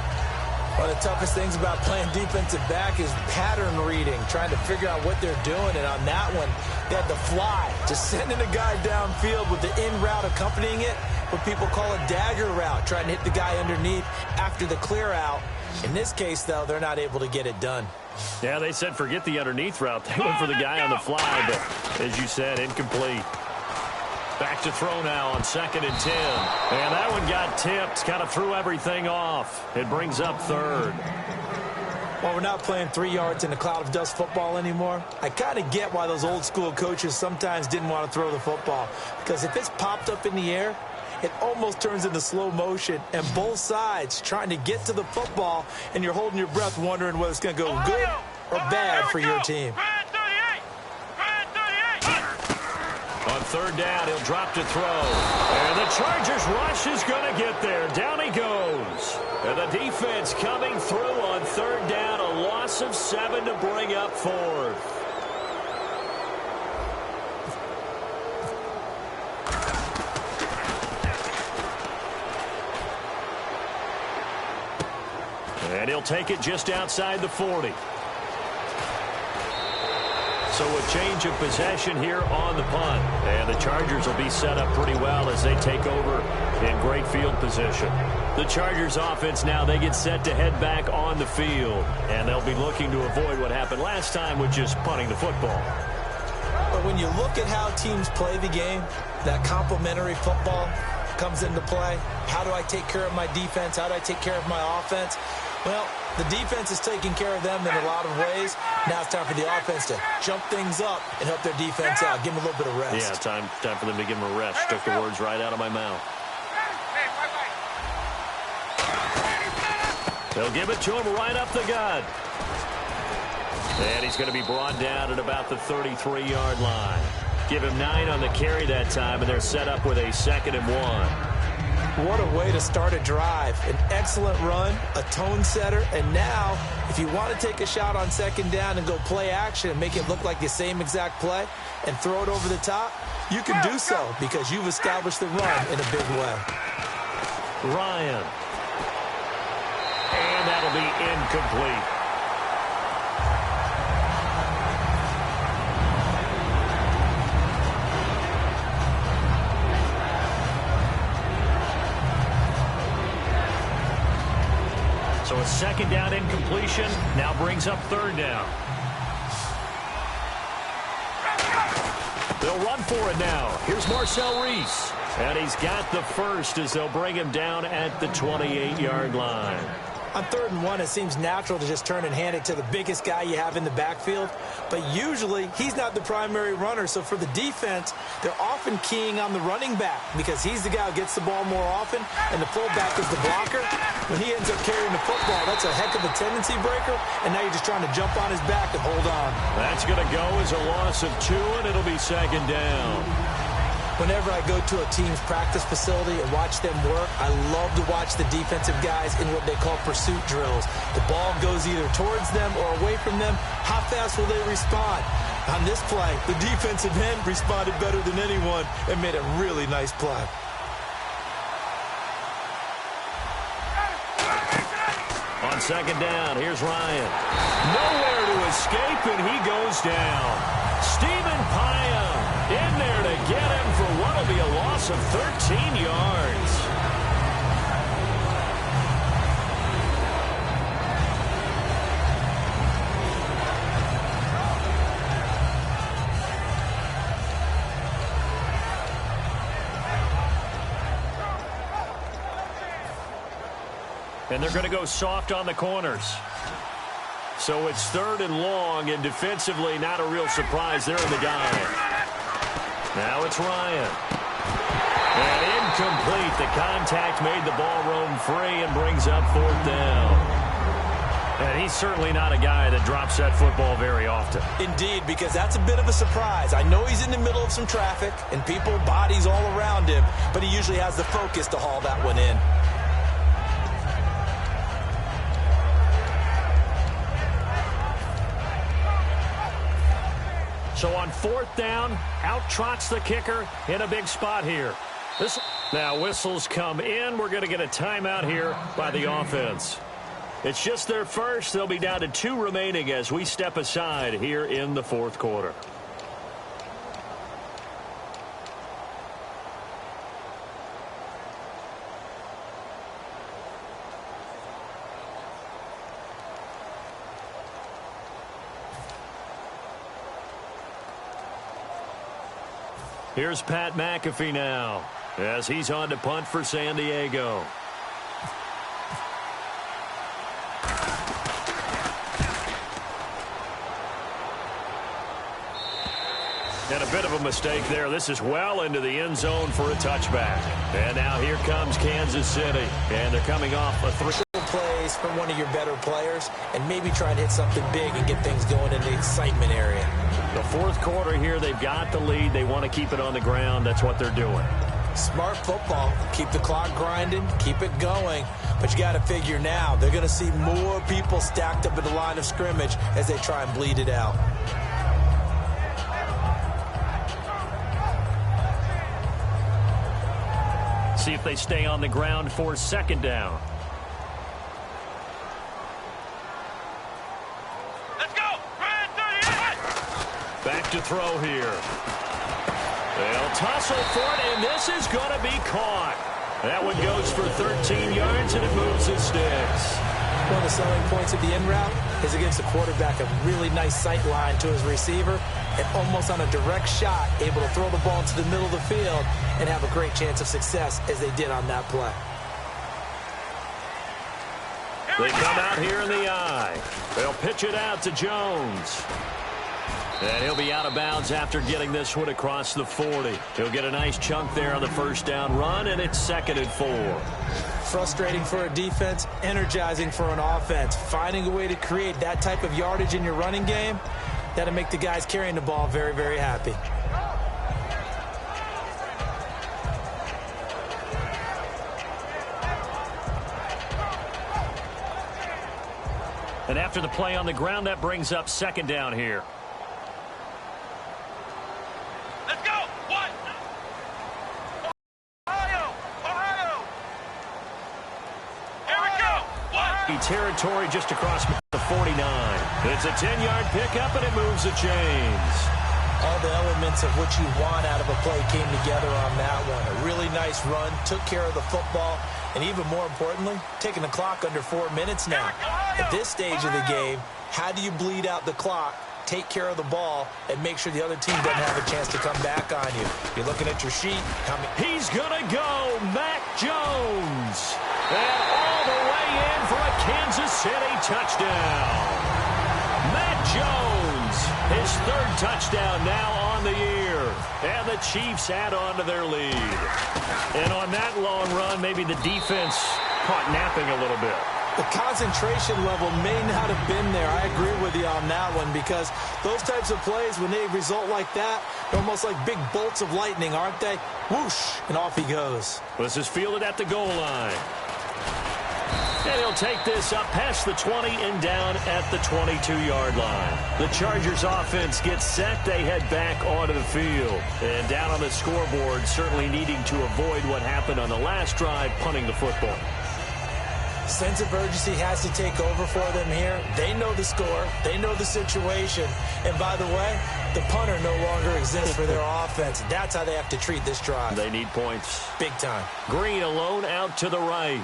One of the toughest things about playing defensive back is pattern reading, trying to figure out what they're doing. And on that one, they had to fly, just sending a guy downfield with the in route accompanying it, what people call a dagger route, trying to hit the guy underneath after the clear out. In this case, though, they're not able to get it done. Yeah, they said forget the underneath route. They went for the guy on the fly, but as you said, incomplete. Back to throw now on 2nd and 10. And that one got tipped, kind of threw everything off. It brings up 3rd. Well, we're not playing 3 yards in a cloud of dust football anymore. I kind of get why those old school coaches sometimes didn't want to throw the football. Because if it's popped up in the air, it almost turns into slow motion. And both sides trying to get to the football, and you're holding your breath wondering whether it's going to go good or bad for your team. On 3rd down, he'll drop to throw. And the Chargers rush is going to get there. Down he goes. And the defense coming through on 3rd down. A loss of 7 to bring up 4th. And he'll take it just outside the 40. So a change of possession here on the punt. And the Chargers will be set up pretty well as they take over in great field position. The Chargers offense now, they get set to head back on the field. And they'll be looking to avoid what happened last time with just punting the football. But when you look at how teams play the game, that complementary football comes into play. How do I take care of my defense? How do I take care of my offense? Well, the defense is taking care of them in a lot of ways. Now it's time for the offense to jump things up and help their defense out. Give them a little bit of rest. Yeah, time for them to give them a rest. Took the words right out of my mouth. They'll give it to him right up the gut. And he's going to be brought down at about the 33-yard line. Give him 9 on the carry that time, and they're set up with a 2nd and 1. What a way to start a drive. An excellent run, a tone setter, and now, if you want to take a shot on second down and go play action and make it look like the same exact play and throw it over the top, you can do so because you've established the run in a big way. Ryan. And that'll be incomplete. So a second down incompletion now brings up third down. They'll run for it now. Here's Marcel Reese. And he's got the first as they'll bring him down at the 28-yard line. On 3rd and 1, it seems natural to just turn and hand it to the biggest guy you have in the backfield. But usually, he's not the primary runner. So for the defense, they're often keying on the running back because he's the guy who gets the ball more often, and the fullback is the blocker. When he ends up carrying the football, that's a heck of a tendency breaker, and now you're just trying to jump on his back and hold on. That's going to go as a loss of 2, and it'll be second down. Whenever I go to a team's practice facility and watch them work, I love to watch the defensive guys in what they call pursuit drills. The ball goes either towards them or away from them. How fast will they respond? On this play, the defensive end responded better than anyone and made a really nice play. On second down, here's Ryan. Nowhere to escape, and he goes down. Stephen Paya in there to get him for what will be a loss of 13 yards. And they're going to go soft on the corners. So it's 3rd and long, and defensively not a real surprise there in the dive. Now it's Ryan. And incomplete. The contact made the ball roam free and brings up 4th down. And he's certainly not a guy that drops that football very often. Indeed, because that's a bit of a surprise. I know he's in the middle of some traffic and people, bodies all around him, but he usually has the focus to haul that one in. So on 4th down, out trots the kicker in a big spot here. Now whistles come in. We're going to get a timeout here by the offense. It's just their first. They'll be down to 2 remaining as we step aside here in the 4th quarter. Here's Pat McAfee now as he's on to punt for San Diego. And a bit of a mistake there. This is well into the end zone for a touchback. And now here comes Kansas City. And they're coming off a 3 plays from one of your better players and maybe try to hit something big and get things going in the excitement area. The 4th quarter here, they've got the lead. They want to keep it on the ground. That's what they're doing. Smart football. Keep the clock grinding. Keep it going. But you got to figure now they're going to see more people stacked up at the line of scrimmage as they try and bleed it out. See if they stay on the ground for 2nd down. Let's go! Red 38! Back to throw here. They'll tussle for it, and this is going to be caught. That one goes for 13 yards, and it moves the sticks. One of the selling points of the in route is against the quarterback, a really nice sight line to his receiver, and almost on a direct shot, able to throw the ball into the middle of the field and have a great chance of success as they did on that play. They come out here in the eye. They'll pitch it out to Jones. And he'll be out of bounds after getting this one across the 40. He'll get a nice chunk there on the 1st down run, and it's 2nd and 4. Frustrating for a defense, energizing for an offense. Finding a way to create that type of yardage in your running game, that'll make the guys carrying the ball very, very happy. And after the play on the ground, that brings up second down here. Let's go. What? Ohio. Here we go. What? Territory just across the 49. It's a 10-yard pickup, and it moves the chains. All the elements of what you want out of a play came together on that one. A really nice run, took care of the football, and even more importantly, taking the clock under 4 minutes now. At this stage of the game, how do you bleed out the clock, take care of the ball, and make sure the other team doesn't have a chance to come back on you? You're looking at your sheet. He's going to go, Mac Jones. And all the way in for a Kansas City touchdown. Mac Jones, his third touchdown now on the year. And the Chiefs add on to their lead. And on that long run, maybe the defense caught napping a little bit. The concentration level may not have been there. I agree with you on that one, because those types of plays, when they result like that, they're almost like big bolts of lightning, aren't they? Whoosh, and off he goes. This is fielded at the goal line. And he'll take this up past the 20 and down at the 22-yard line. The Chargers offense gets set. They head back onto the field. And down on the scoreboard, certainly needing to avoid what happened on the last drive, punting the football. Sense of urgency has to take over for them here. They know the score. They know the situation. And by the way, the punter no longer exists for their offense. That's how they have to treat this drive. They need points. Big time. Green alone out to the right.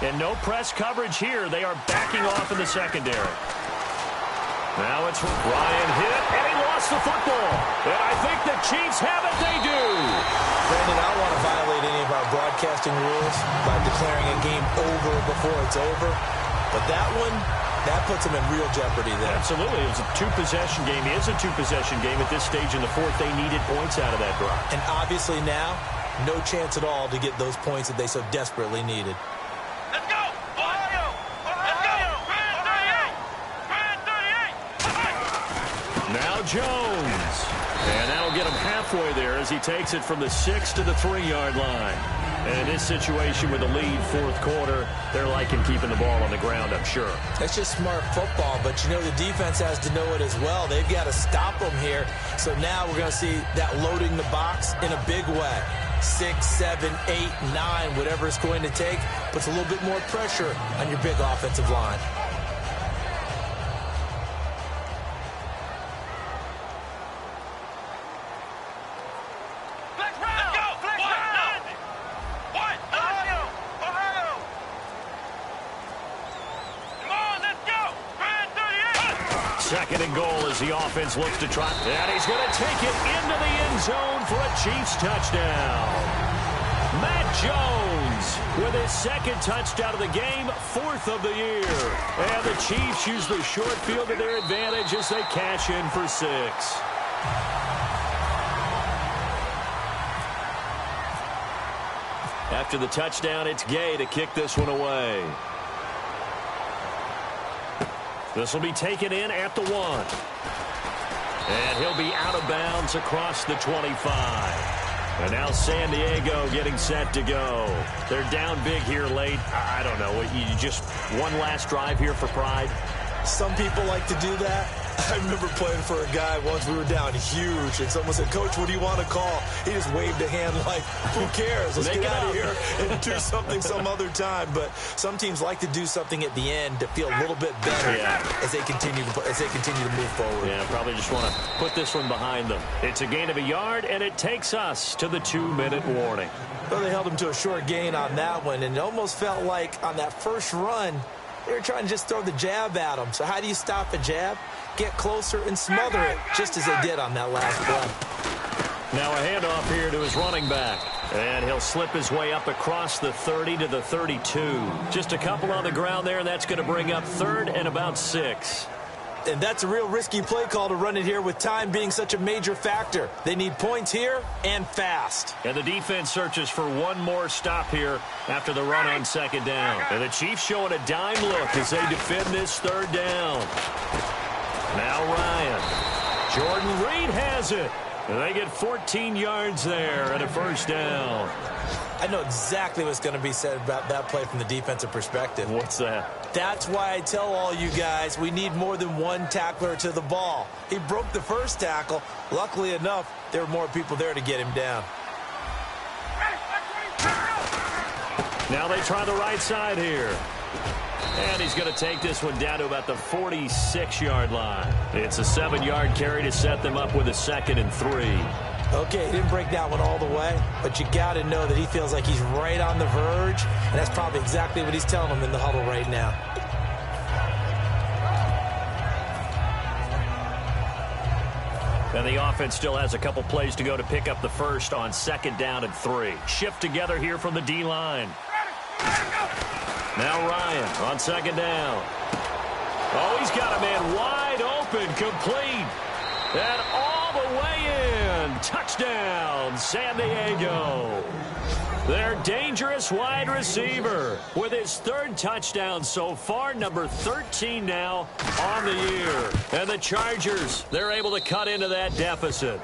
And no press coverage here. They are backing off in the secondary. Now it's Ryan hit, and he lost the football. And I think the Chiefs have it. They do. Brandon, I don't want to violate any of our broadcasting rules by declaring a game over before it's over. But that one, that puts them in real jeopardy there. Absolutely. It was a two-possession game. It is a two-possession game at this stage in the fourth. They needed points out of that drive. And obviously now, no chance at all to get those points that they so desperately needed. Let's go. Ohio. Let's go. Brand 38. Now Jones. And that'll get him halfway there as he takes it from the 6 to the 3-yard line. And in this situation with the lead fourth quarter, they're liking keeping the ball on the ground, I'm sure. That's just smart football, but you know the defense has to know it as well. They've got to stop them here. So now we're going to see that loading the box in a big way. 6, 7, 8, 9, whatever it's going to take, puts a little bit more pressure on your big offensive line. Second and goal as the offense looks to try. And he's going to take it into the end zone for a Chiefs touchdown. Matt Jones with his second touchdown of the game, fourth of the year. And the Chiefs use the short field to their advantage as they cash in for 6. After the touchdown, it's Gay to kick this one away. This will be taken in at the 1. And he'll be out of bounds across the 25. And now San Diego getting set to go. They're down big here late. I don't know. You just one last drive here for pride? Some people like to do that. I remember playing for a guy once. We were down huge, and someone said, "Coach, what do you want to call?" He just waved a hand like, who cares? Let's get out of here and do something some other time. But some teams like to do something at the end to feel a little bit better as they continue to move forward. Yeah, probably just want to put this one behind them. It's a gain of a yard, and it takes us to the 2-minute warning. Well, they held him to a short gain on that one, and it almost felt like on that first run, they were trying to just throw the jab at him. So how do you stop a jab? Get closer and smother it, just as they did on that last play. Now a handoff here to his running back. And he'll slip his way up across the 30 to the 32. Just a couple on the ground there, and that's going to bring up 3rd and about 6. And that's a real risky play call to run it here with time being such a major factor. They need points here and fast. And the defense searches for one more stop here after the run on 2nd down. And the Chiefs showing a dime look as they defend this 3rd down. Now Ryan. Jordan Reed has it. And they get 14 yards there and a 1st down. I know exactly what's going to be said about that play from the defensive perspective. What's that? That's why I tell all you guys we need more than one tackler to the ball. He broke the first tackle. Luckily enough, there were more people there to get him down. Now they try the right side here. And he's going to take this one down to about the 46-yard line. It's a 7-yard carry to set them up with a 2nd and 3. Okay, he didn't break that one all the way, but you got to know that he feels like he's right on the verge, and that's probably exactly what he's telling them in the huddle right now. And the offense still has a couple plays to go to pick up the first on 2nd down and 3. Shift together here from the D-line. Now Ryan on 2nd down. Oh, he's got a man wide open, complete. And all the way in. Touchdown, San Diego. Their dangerous wide receiver with his 3rd touchdown so far, number 13 now on the year. And the Chargers, they're able to cut into that deficit.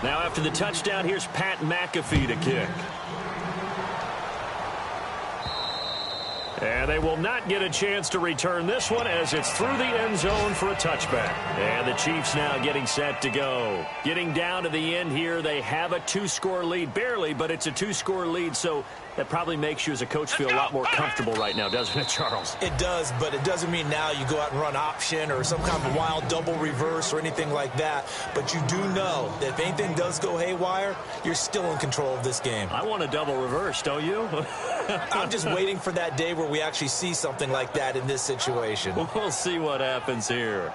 Now after the touchdown, here's Pat McAfee to kick. And they will not get a chance to return this one as it's through the end zone for a touchback. And the Chiefs now getting set to go. Getting down to the end here, they have a 2-score lead. Barely, but it's a 2-score lead, so that probably makes you as a coach feel a lot more comfortable right now, doesn't it, Charles? It does, but it doesn't mean now you go out and run option or some kind of wild double reverse or anything like that. But you do know that if anything does go haywire, you're still in control of this game. I want a double reverse, don't you? I'm just waiting for that day where we actually see something like that in this situation. We'll see what happens here.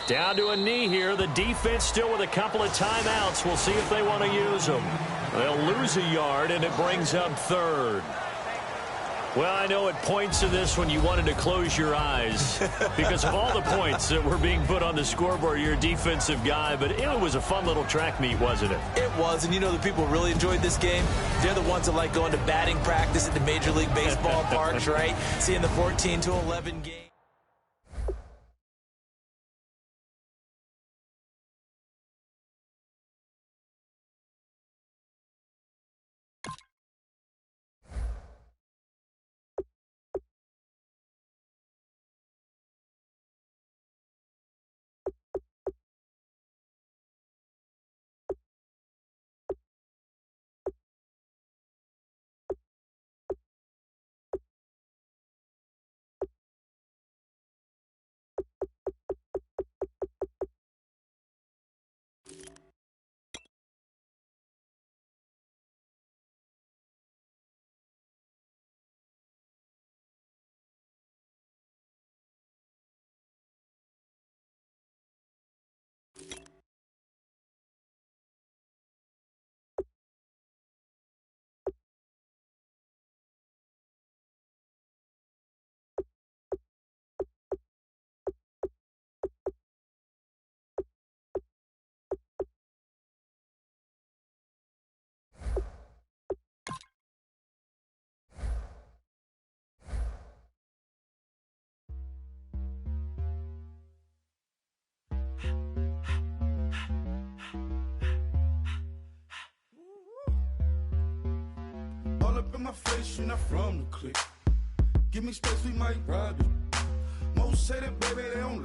Down to a knee here. The defense still with a couple of timeouts. We'll see if they want to use them. They'll lose a yard, and it brings up 3rd. Well, I know at points in this when you wanted to close your eyes because of all the points that were being put on the scoreboard. You're a defensive guy, but it was a fun little track meet, wasn't it? It was, and you know the people really enjoyed this game? They're the ones that like going to batting practice at the Major League Baseball parks, right? Seeing the 14-11 game. All up in my face, you're not from the clique. Give me space, we might ride it. Most say that, baby, they don't